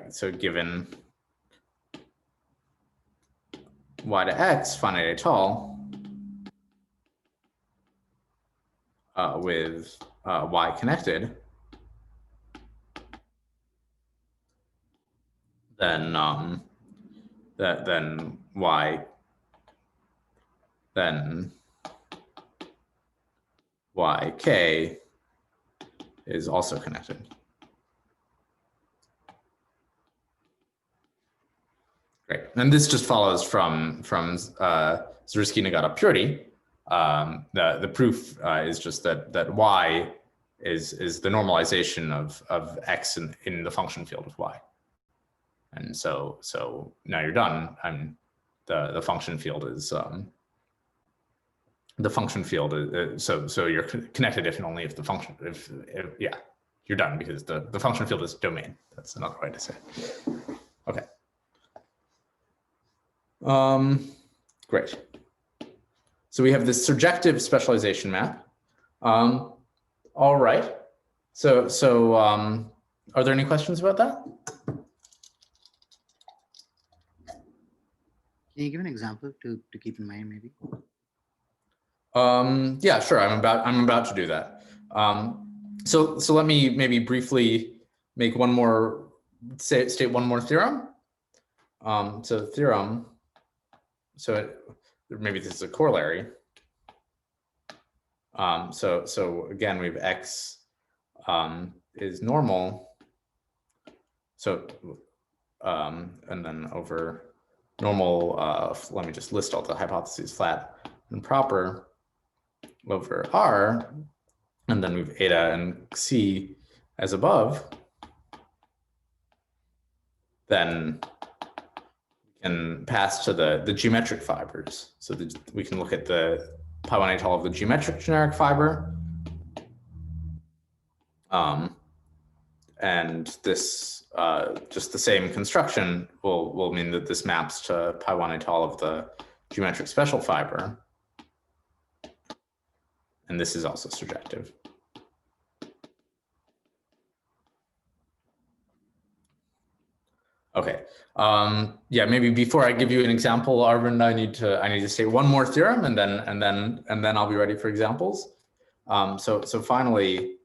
so given y to x finite étale with y connected, then yk is also connected. Great, and this just follows from Zariski-Nagata purity. The proof is just that y is the normalization of x in the function field of y, and so now you're done. The function field is so you're connected if and only if the function if yeah, you're done because the function field is domain. That's another way to say it. Okay. Great. So we have this surjective specialization map. All right. So are there any questions about that? Can you give an example to keep in mind, maybe? Yeah, sure. I'm about to do that. So let me maybe briefly make one more state one more theorem. So theorem. So maybe this is a corollary. So again, we have x is normal. So and then over normal, let me just list all the hypotheses: flat and proper over R, and then we've eta and c as above. Then we can pass to the geometric fibers. So we can look at the pi1 étale of the geometric generic fiber. And this just the same construction will mean that this maps to pi1 étale of the geometric special fiber. And this is also surjective. Okay. Yeah, maybe before I give you an example, Arvind, I need to state one more theorem, and then I'll be ready for examples. So finally,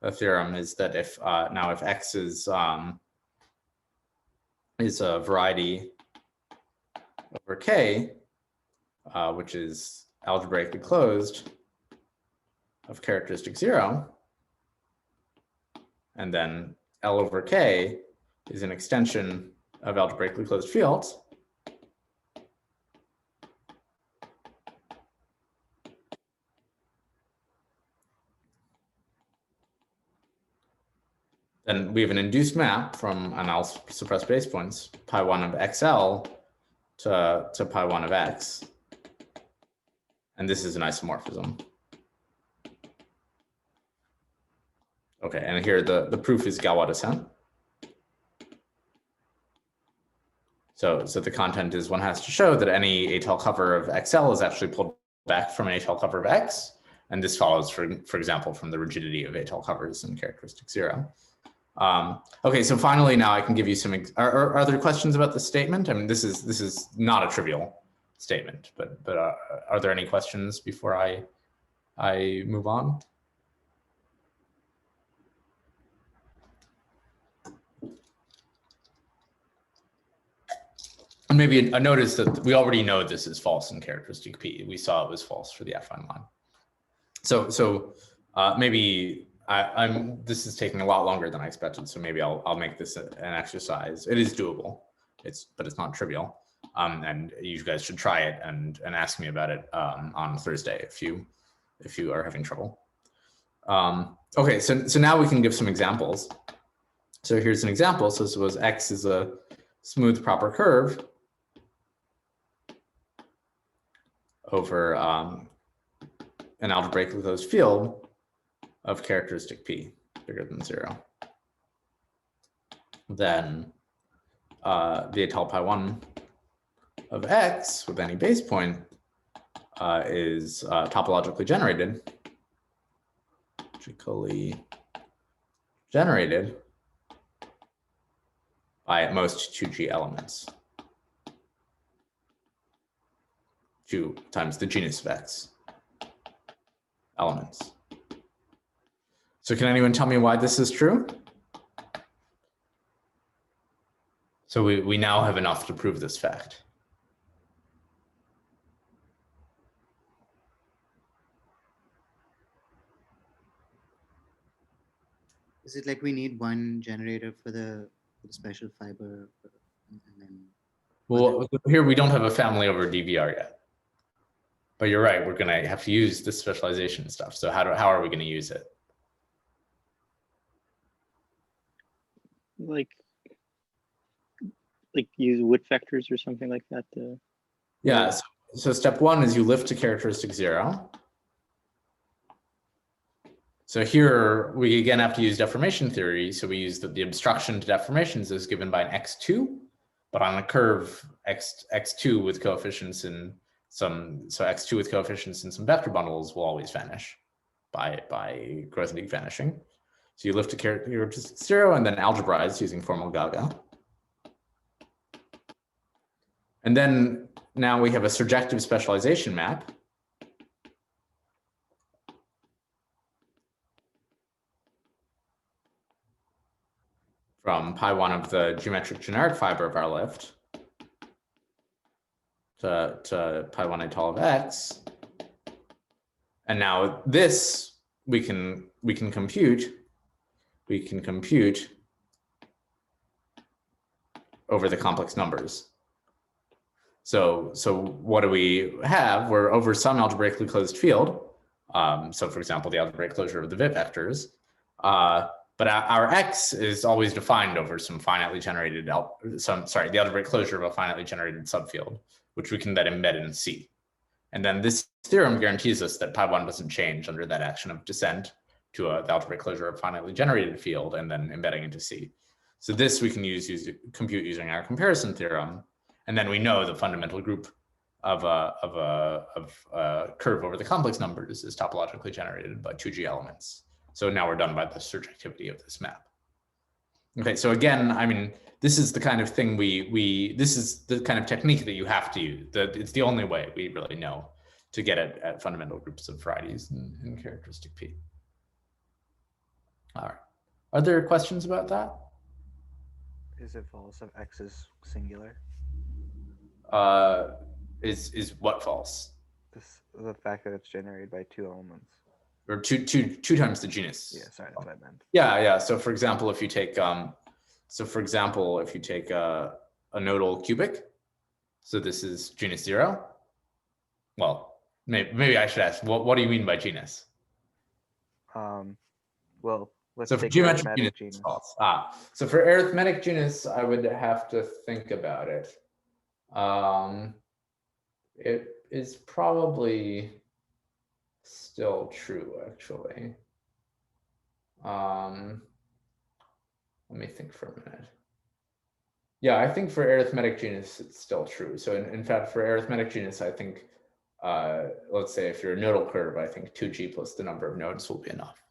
the theorem is that if x is a variety over k, which is algebraically closed of characteristic 0, and then L over k is an extension of algebraically closed fields, then we have an induced map from, and I'll suppress base points, pi1 of xl to pi1 of x. And this is an isomorphism. Okay, and here the proof is Galois descent. So the content is one has to show that any étale cover of XL is actually pulled back from an étale cover of X. And this follows, for example, from the rigidity of étale covers in characteristic 0. Okay, so finally now I can give you some, are there questions about the statement? I mean, this is not a trivial statement, but are there any questions before I move on? And maybe a notice that we already know this is false in characteristic P. We saw it was false for the affine line. So maybe this is taking a lot longer than I expected. So maybe I'll make this an exercise. It is doable. But it's not trivial. And you guys should try it and ask me about it on Thursday if you are having trouble. Okay, so now we can give some examples. So here's an example. So suppose X is a smooth proper curve. over an algebraically closed field of characteristic P bigger than 0. Then the Étale pi1 of X with any base point is topologically generated by at most 2G elements. 2 times the genus of X elements. So can anyone tell me why this is true? So we now have enough to prove this fact. Is it like we need one generator for the special fiber, and then? Well, here we don't have a family over DVR yet. But you're right, we're gonna have to use this specialization stuff. So how are we gonna use it? Like use Wood vectors or something like that. Yeah, so step 1 is you lift to characteristic 0. So here we again have to use deformation theory. So we use the obstruction to deformations is given by an x2, but on a curve x2 with coefficients in some, so x2 with coefficients in some vector bundles will always vanish by Grothendieck vanishing. So you lift to characteristic 0 and then algebraize using formal Gaga. And then now we have a surjective specialization map. From pi1 of the geometric generic fiber of our lift to pi1 Étale of X. And now this we can compute over the complex numbers. So what do we have? We're over some algebraically closed field. So for example, the algebraic closure of the Witt vectors. But our X is always defined over some finitely generated, the algebraic closure of a finitely generated subfield, which we can then embed in C. And then this theorem guarantees us that pi1 doesn't change under that action of descent to the algebraic closure of a finitely generated field and then embedding into C. So this we can compute using our comparison theorem. And then we know the fundamental group of a curve over the complex numbers is topologically generated by 2G elements. So now we're done by the surjectivity of this map. Okay, so again, I mean, this is the kind of thing this is the kind of technique that you have to use. It's the only way we really know to get at fundamental groups of varieties in characteristic P. All right, are there questions about that? Is it false if X is singular? Is what false? The fact that it's generated by 2 elements. Or two times the genus. Yeah, sorry, that's what I meant. Yeah. So for example, if you take a nodal cubic, so this is genus 0. Well, maybe I should ask, what do you mean by genus? Well, let's so for take geometric genus. False. So for arithmetic genus, I would have to think about it. It is probably still true, actually. Let me think for a minute. Yeah, I think for arithmetic genus, it's still true. So in fact, for arithmetic genus, I think, let's say if you're a nodal curve, I think 2G plus the number of nodes will be enough.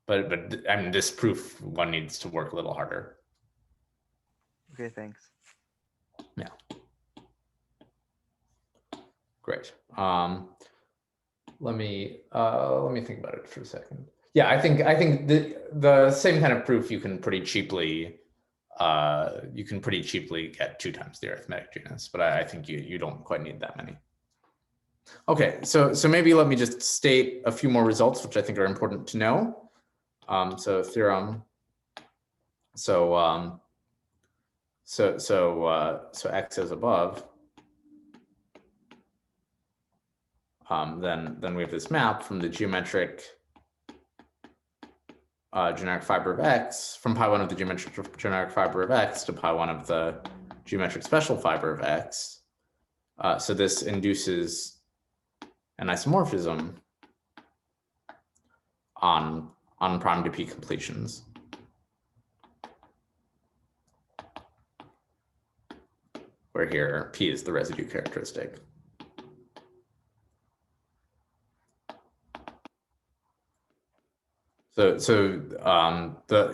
But I mean, this proof, one needs to work a little harder. Okay, thanks. Yeah. Great. Let me think about it for a second. Yeah, I think the same kind of proof you can pretty cheaply get 2 times the arithmetic genus, but I think you don't quite need that many. Okay, so maybe let me just state a few more results which I think are important to know. So theorem. So X as above. Then we have this map from the geometric generic fiber of X, from pi1 of the geometric generic fiber of X to pi1 of the geometric special fiber of X. So this induces an isomorphism on prime to P completions. Where here P is the residue characteristic. So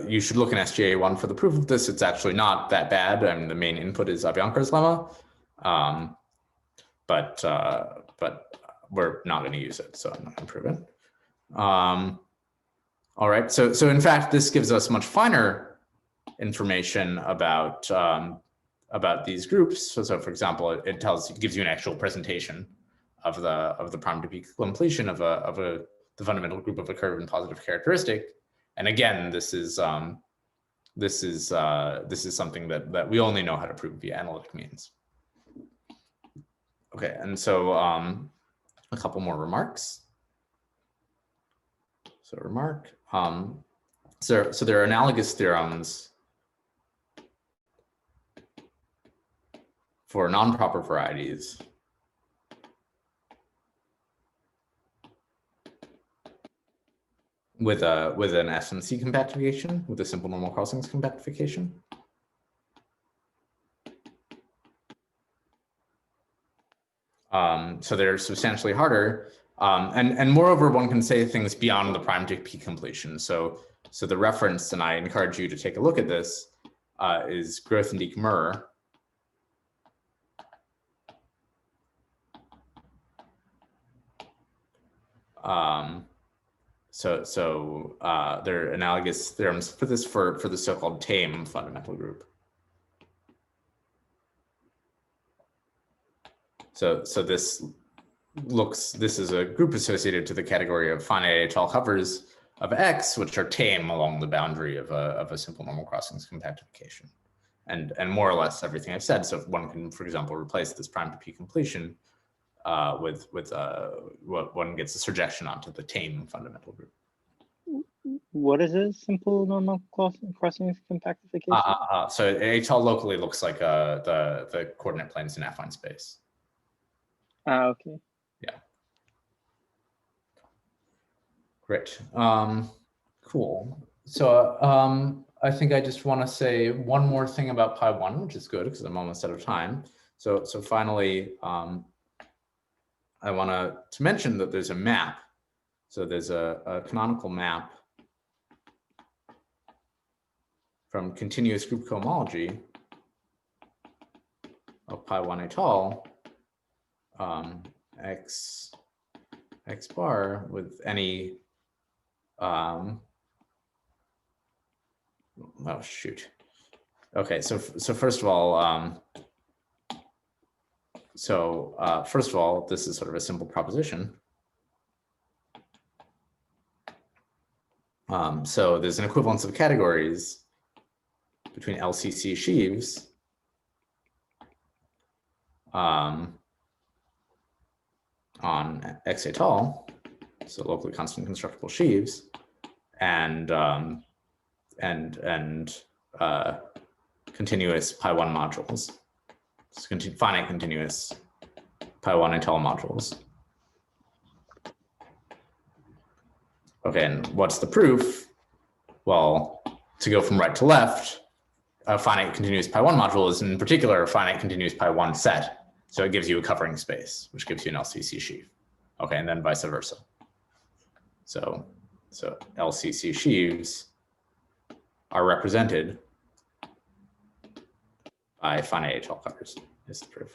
you should look in SGA1 for the proof of this. It's actually not that bad. I mean, the main input is Abiancar's lemma, but we're not going to use it, so I'm not going to prove it. All right. So in fact, this gives us much finer information about these groups. So for example, it gives you an actual presentation of the prime to P completion of the fundamental group of a curve and positive characteristic. And again, this is something that we only know how to prove via analytic means. Okay, and so a couple more remarks. So remark, so there are analogous theorems for non-proper varieties with an S and C compactification, with a simple normal crossings compactification. So they're substantially harder. And moreover, one can say things beyond the prime to P completion. So the reference, and I encourage you to take a look at this, is Grothendieck-Murr. There are analogous theorems for this for the so-called tame fundamental group. So this is a group associated to the category of finite étale covers of X, which are tame along the boundary of a simple normal crossings compactification, and more or less everything I've said. So if one can, for example, replace this prime to P completion with what one gets a surjection onto the tame fundamental group. What is a simple normal crossings compactification? So étale locally looks like the coordinate planes in affine space. Okay. Yeah. Great. Cool. So I think I just want to say one more thing about pi1, which is good because I'm almost out of time. So finally, I want to mention that there's a map. So there's a canonical map from continuous group cohomology of pi1 étale x bar with any oh shoot. Okay, so first of all, this is sort of a simple proposition. So there's an equivalence of categories between LCC sheaves on X étale, so locally constant constructible sheaves, and continuous pi1 modules, so finite continuous pi1 étale modules. Okay, and what's the proof? Well, to go from right to left, a finite continuous pi1 module is in particular a finite continuous pi1 set. So it gives you a covering space, which gives you an LCC sheaf. Okay, and then vice versa. So LCC sheaves are represented by finite étale covers, is the proof.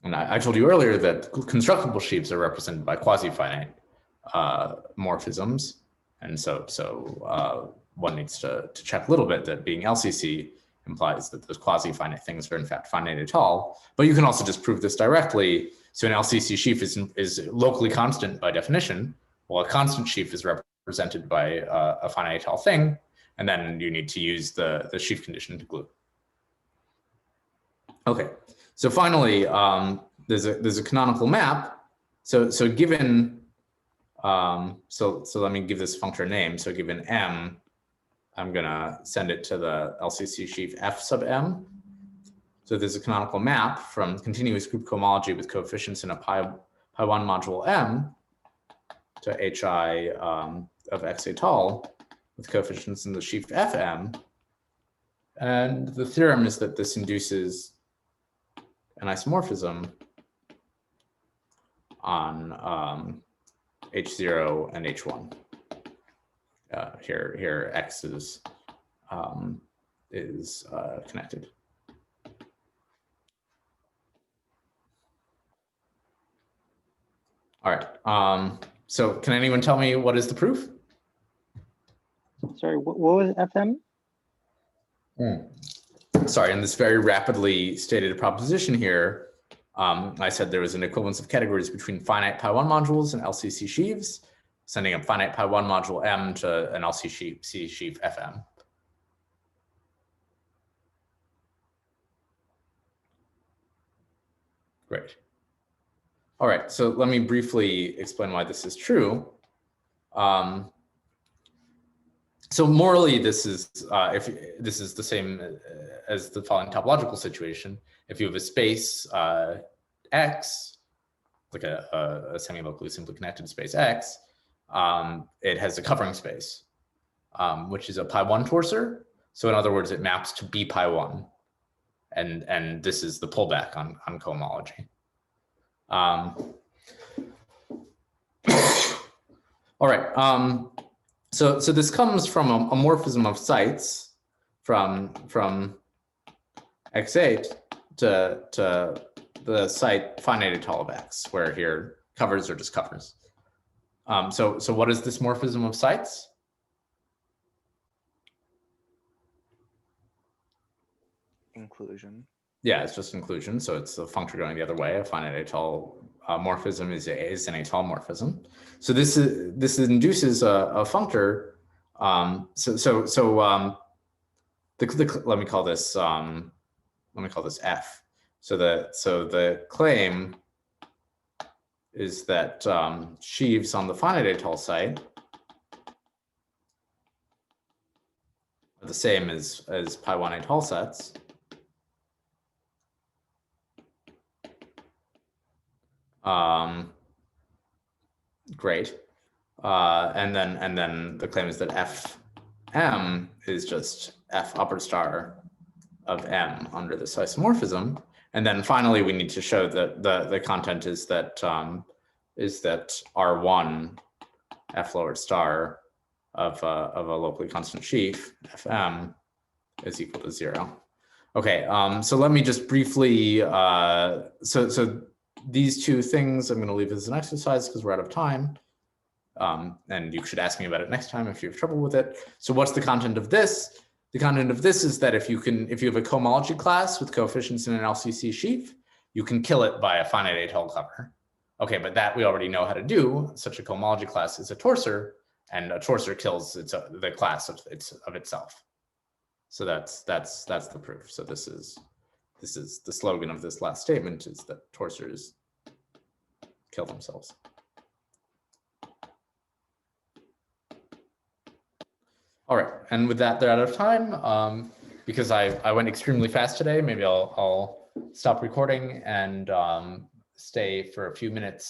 And I told you earlier that constructible sheaves are represented by quasi-finite morphisms. And so one needs to check a little bit that being LCC implies that those quasi-finite things are in fact finite étale, but you can also just prove this directly. So an LCC sheaf is locally constant by definition, while a constant sheaf is represented by a finite étale thing, and then you need to use the sheaf condition to glue. Okay, so finally, there's a canonical map. So given so let me give this functor a name. So given M, I'm gonna send it to the LCC sheaf F sub M. So there's a canonical map from continuous group cohomology with coefficients in a pi1 module M to hi of x étale with coefficients in the sheaf Fm. And the theorem is that this induces an isomorphism on H0 and H1. Here X is connected. All right. So can anyone tell me what is the proof? Sorry, what was FM? Sorry, in this very rapidly stated proposition here, I said there was an equivalence of categories between finite pi1 modules and LCC sheaves, sending a finite pi1 module M to an LCC sheaf Fm. Great. All right, so let me briefly explain why this is true. So morally, this is this is the same as the following topological situation. If you have a space X, like a semi-locally simply connected space X, it has a covering space, which is a pi1 torsor. So in other words, it maps to B pi1, and this is the pullback on cohomology. All right. So this comes from a morphism of sites from X8 to the site finite étale of X, where here covers are just covers. So what is this morphism of sites? Inclusion. Yeah, it's just inclusion. So it's the functor going the other way. A finite étale morphism is an étale morphism. So this induces a functor. Let me call this F. So the claim is that sheaves on the finite étale site are the same as pi1 étale sets. Great. And then the claim is that Fm is just F upper star of M under this isomorphism. And then finally, we need to show that the content is that R1 F lower star of a locally constant sheaf Fm is equal to 0. Okay, so let me just briefly, so these two things I'm going to leave as an exercise because we're out of time. And you should ask me about it next time if you have trouble with it. So what's the content of this? The content of this is that if you have a cohomology class with coefficients in an LCC sheaf, you can kill it by a finite étale cover. Okay, but that we already know how to do. Such a cohomology class is a torsor, and a torsor kills the class of itself. So that's the proof. So this is the slogan of this last statement, is that torsors kill themselves. All right, and with that, they're out of time. Because I went extremely fast today, maybe I'll stop recording and stay for a few minutes